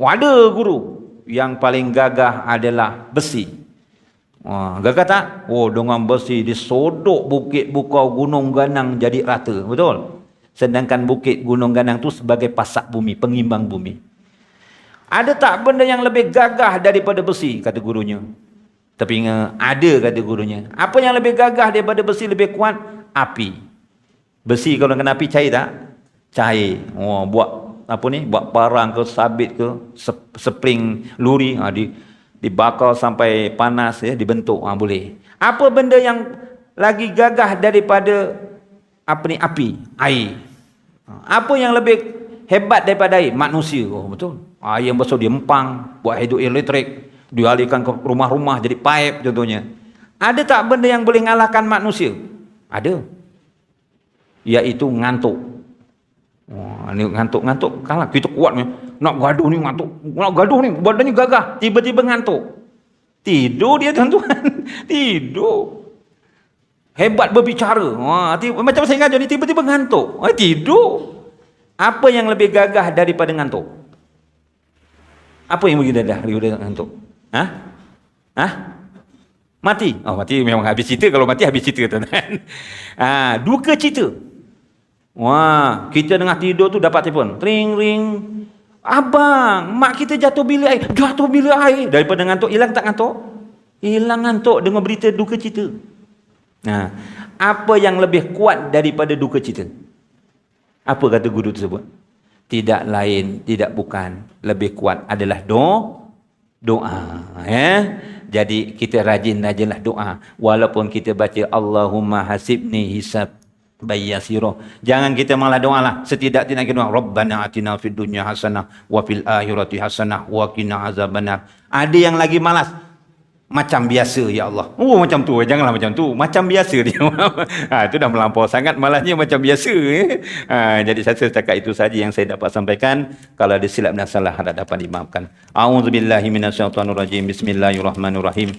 Ada guru. Yang paling gagah adalah besi. Gagah tak? Dengan besi disodok bukit bukau gunung ganang jadi rata, betul? Sedangkan bukit gunung ganang tu sebagai pasak bumi, pengimbang bumi. Ada tak benda yang lebih gagah daripada besi? Kata gurunya. Terpinga. Ada, kata gurunya. Apa yang lebih gagah daripada besi, lebih kuat? Api. Besi kalau kena api cair tak? Cair. Buat parang ke, sabit ke, spring luri, dibakar sampai panas, ya, dibentuk, boleh. Apa benda yang lagi gagah daripada api? Air. Apa yang lebih hebat daripada air? Manusia. Betul. Air yang besar dia empang, buat hidroelektrik, dialihkan ke rumah-rumah jadi pipe contohnya. Ada tak benda yang boleh ngalahkan manusia? Ada. Iaitu ngantuk. Ini ngantuk kalah. Kita kuat ni. Nak gaduh ni ngantuk. Nak gaduh ni badannya gagah. Tiba-tiba ngantuk. Tidur dia tuan-tuan. Tidur. Hebat berbicara. Macam saya ngajar ni tiba-tiba ngantuk. Tidur. Apa yang lebih gagah daripada ngantuk? Apa yang lebih gagah daripada ngantuk? Mati. Oh, mati memang habis cerita. Kalau mati habis cerita, tuan-tuan. Duka cerita. Wah, kita tengah tidur tu dapat telefon. Ring, ring. Abang, mak kita jatuh bilik air. Jatuh bilik air. Daripada ngantuk, hilang tak ngantuk? Hilang ngantuk dengan berita duka cerita. Apa yang lebih kuat daripada duka cerita? Apa kata guru tersebut? Tidak lain, tidak bukan. Lebih kuat adalah doa. Jadi kita rajin-rajinlah doa. Walaupun kita baca Allahumma hasibni hisab bayyasiro. Jangan kita malah doa lah. Setidak-tidaknya kita doa. Rabbana atina fid dunya hasanah wa fil akhirati hasanah wa qina azabannar. Ada yang lagi malas. Macam biasa, ya Allah. Oh, macam tu. Janganlah macam tu. Macam biasa dia. Itu dah melampau sangat. Malahnya macam biasa. Jadi saya setakat itu saja yang saya dapat sampaikan. Kalau ada silap dan salah, harap dapat dimaafkan. A'udzubillahi minasyaitonirrajim. Bismillahirrahmanirrahim.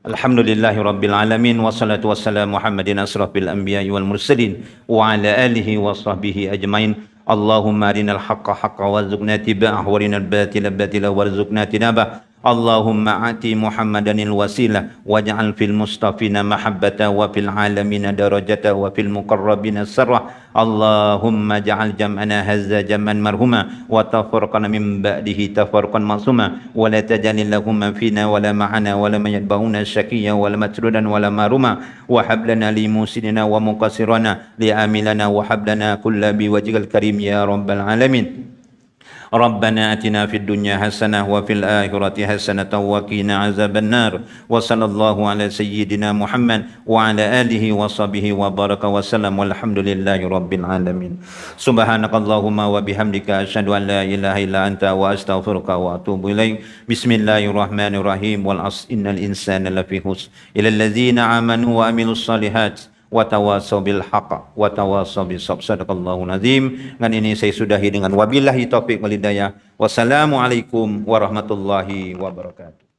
Alhamdulillahi rabbil alamin. Wassalatu wassalamu Muhammadin asrafil anbiya'i wal mursalin. Wa ala alihi wa sahbihi ajmain. Allahumma arinal haqqa haqqa warzuqna tiba'ah wa arinal batila batila warzuqna tinabah. Allahumma ati Muhammadanil wasilah waj'al fil mustafina mahabbata wa fil alamina darajata wa fil muqarrabina sarrah. Allahumma ja'al jam'ana hazza jam'an marhuma wa tafarraqana min ba'dihi tafarraqan masuma wa la tajalil lahum fina wa la ma'ana wa la yadbahuna syaqiyya wa la matrudan wa la maruma wa hablana li musinina wa muqassirana li amilana wa hablana kulla bi wajhil karim ya rabbal alamin. ربنا آتنا في الدنيا حسنة وفي الآخرة حسنة وقنا عذاب النار وصلى الله على سيدنا محمد وعلى آله وصحبه وبارك وسلم والحمد لله رب العالمين سبحانك اللهم وبحمدك أشهد أن لا إله إلا أنت وأستغفرك وأتوب إليك بسم الله الرحمن الرحيم والعصر إن الإنسان لفي خسر إلى الذين آمنوا وعملوا الصالحات watawasau bil haqq watawasau bis sabr. Sadaqallahul azim. Dengan ini saya sudahi dengan wabillahi taufik wal hidayah. Wassalamualaikum warahmatullahi wabarakatuh.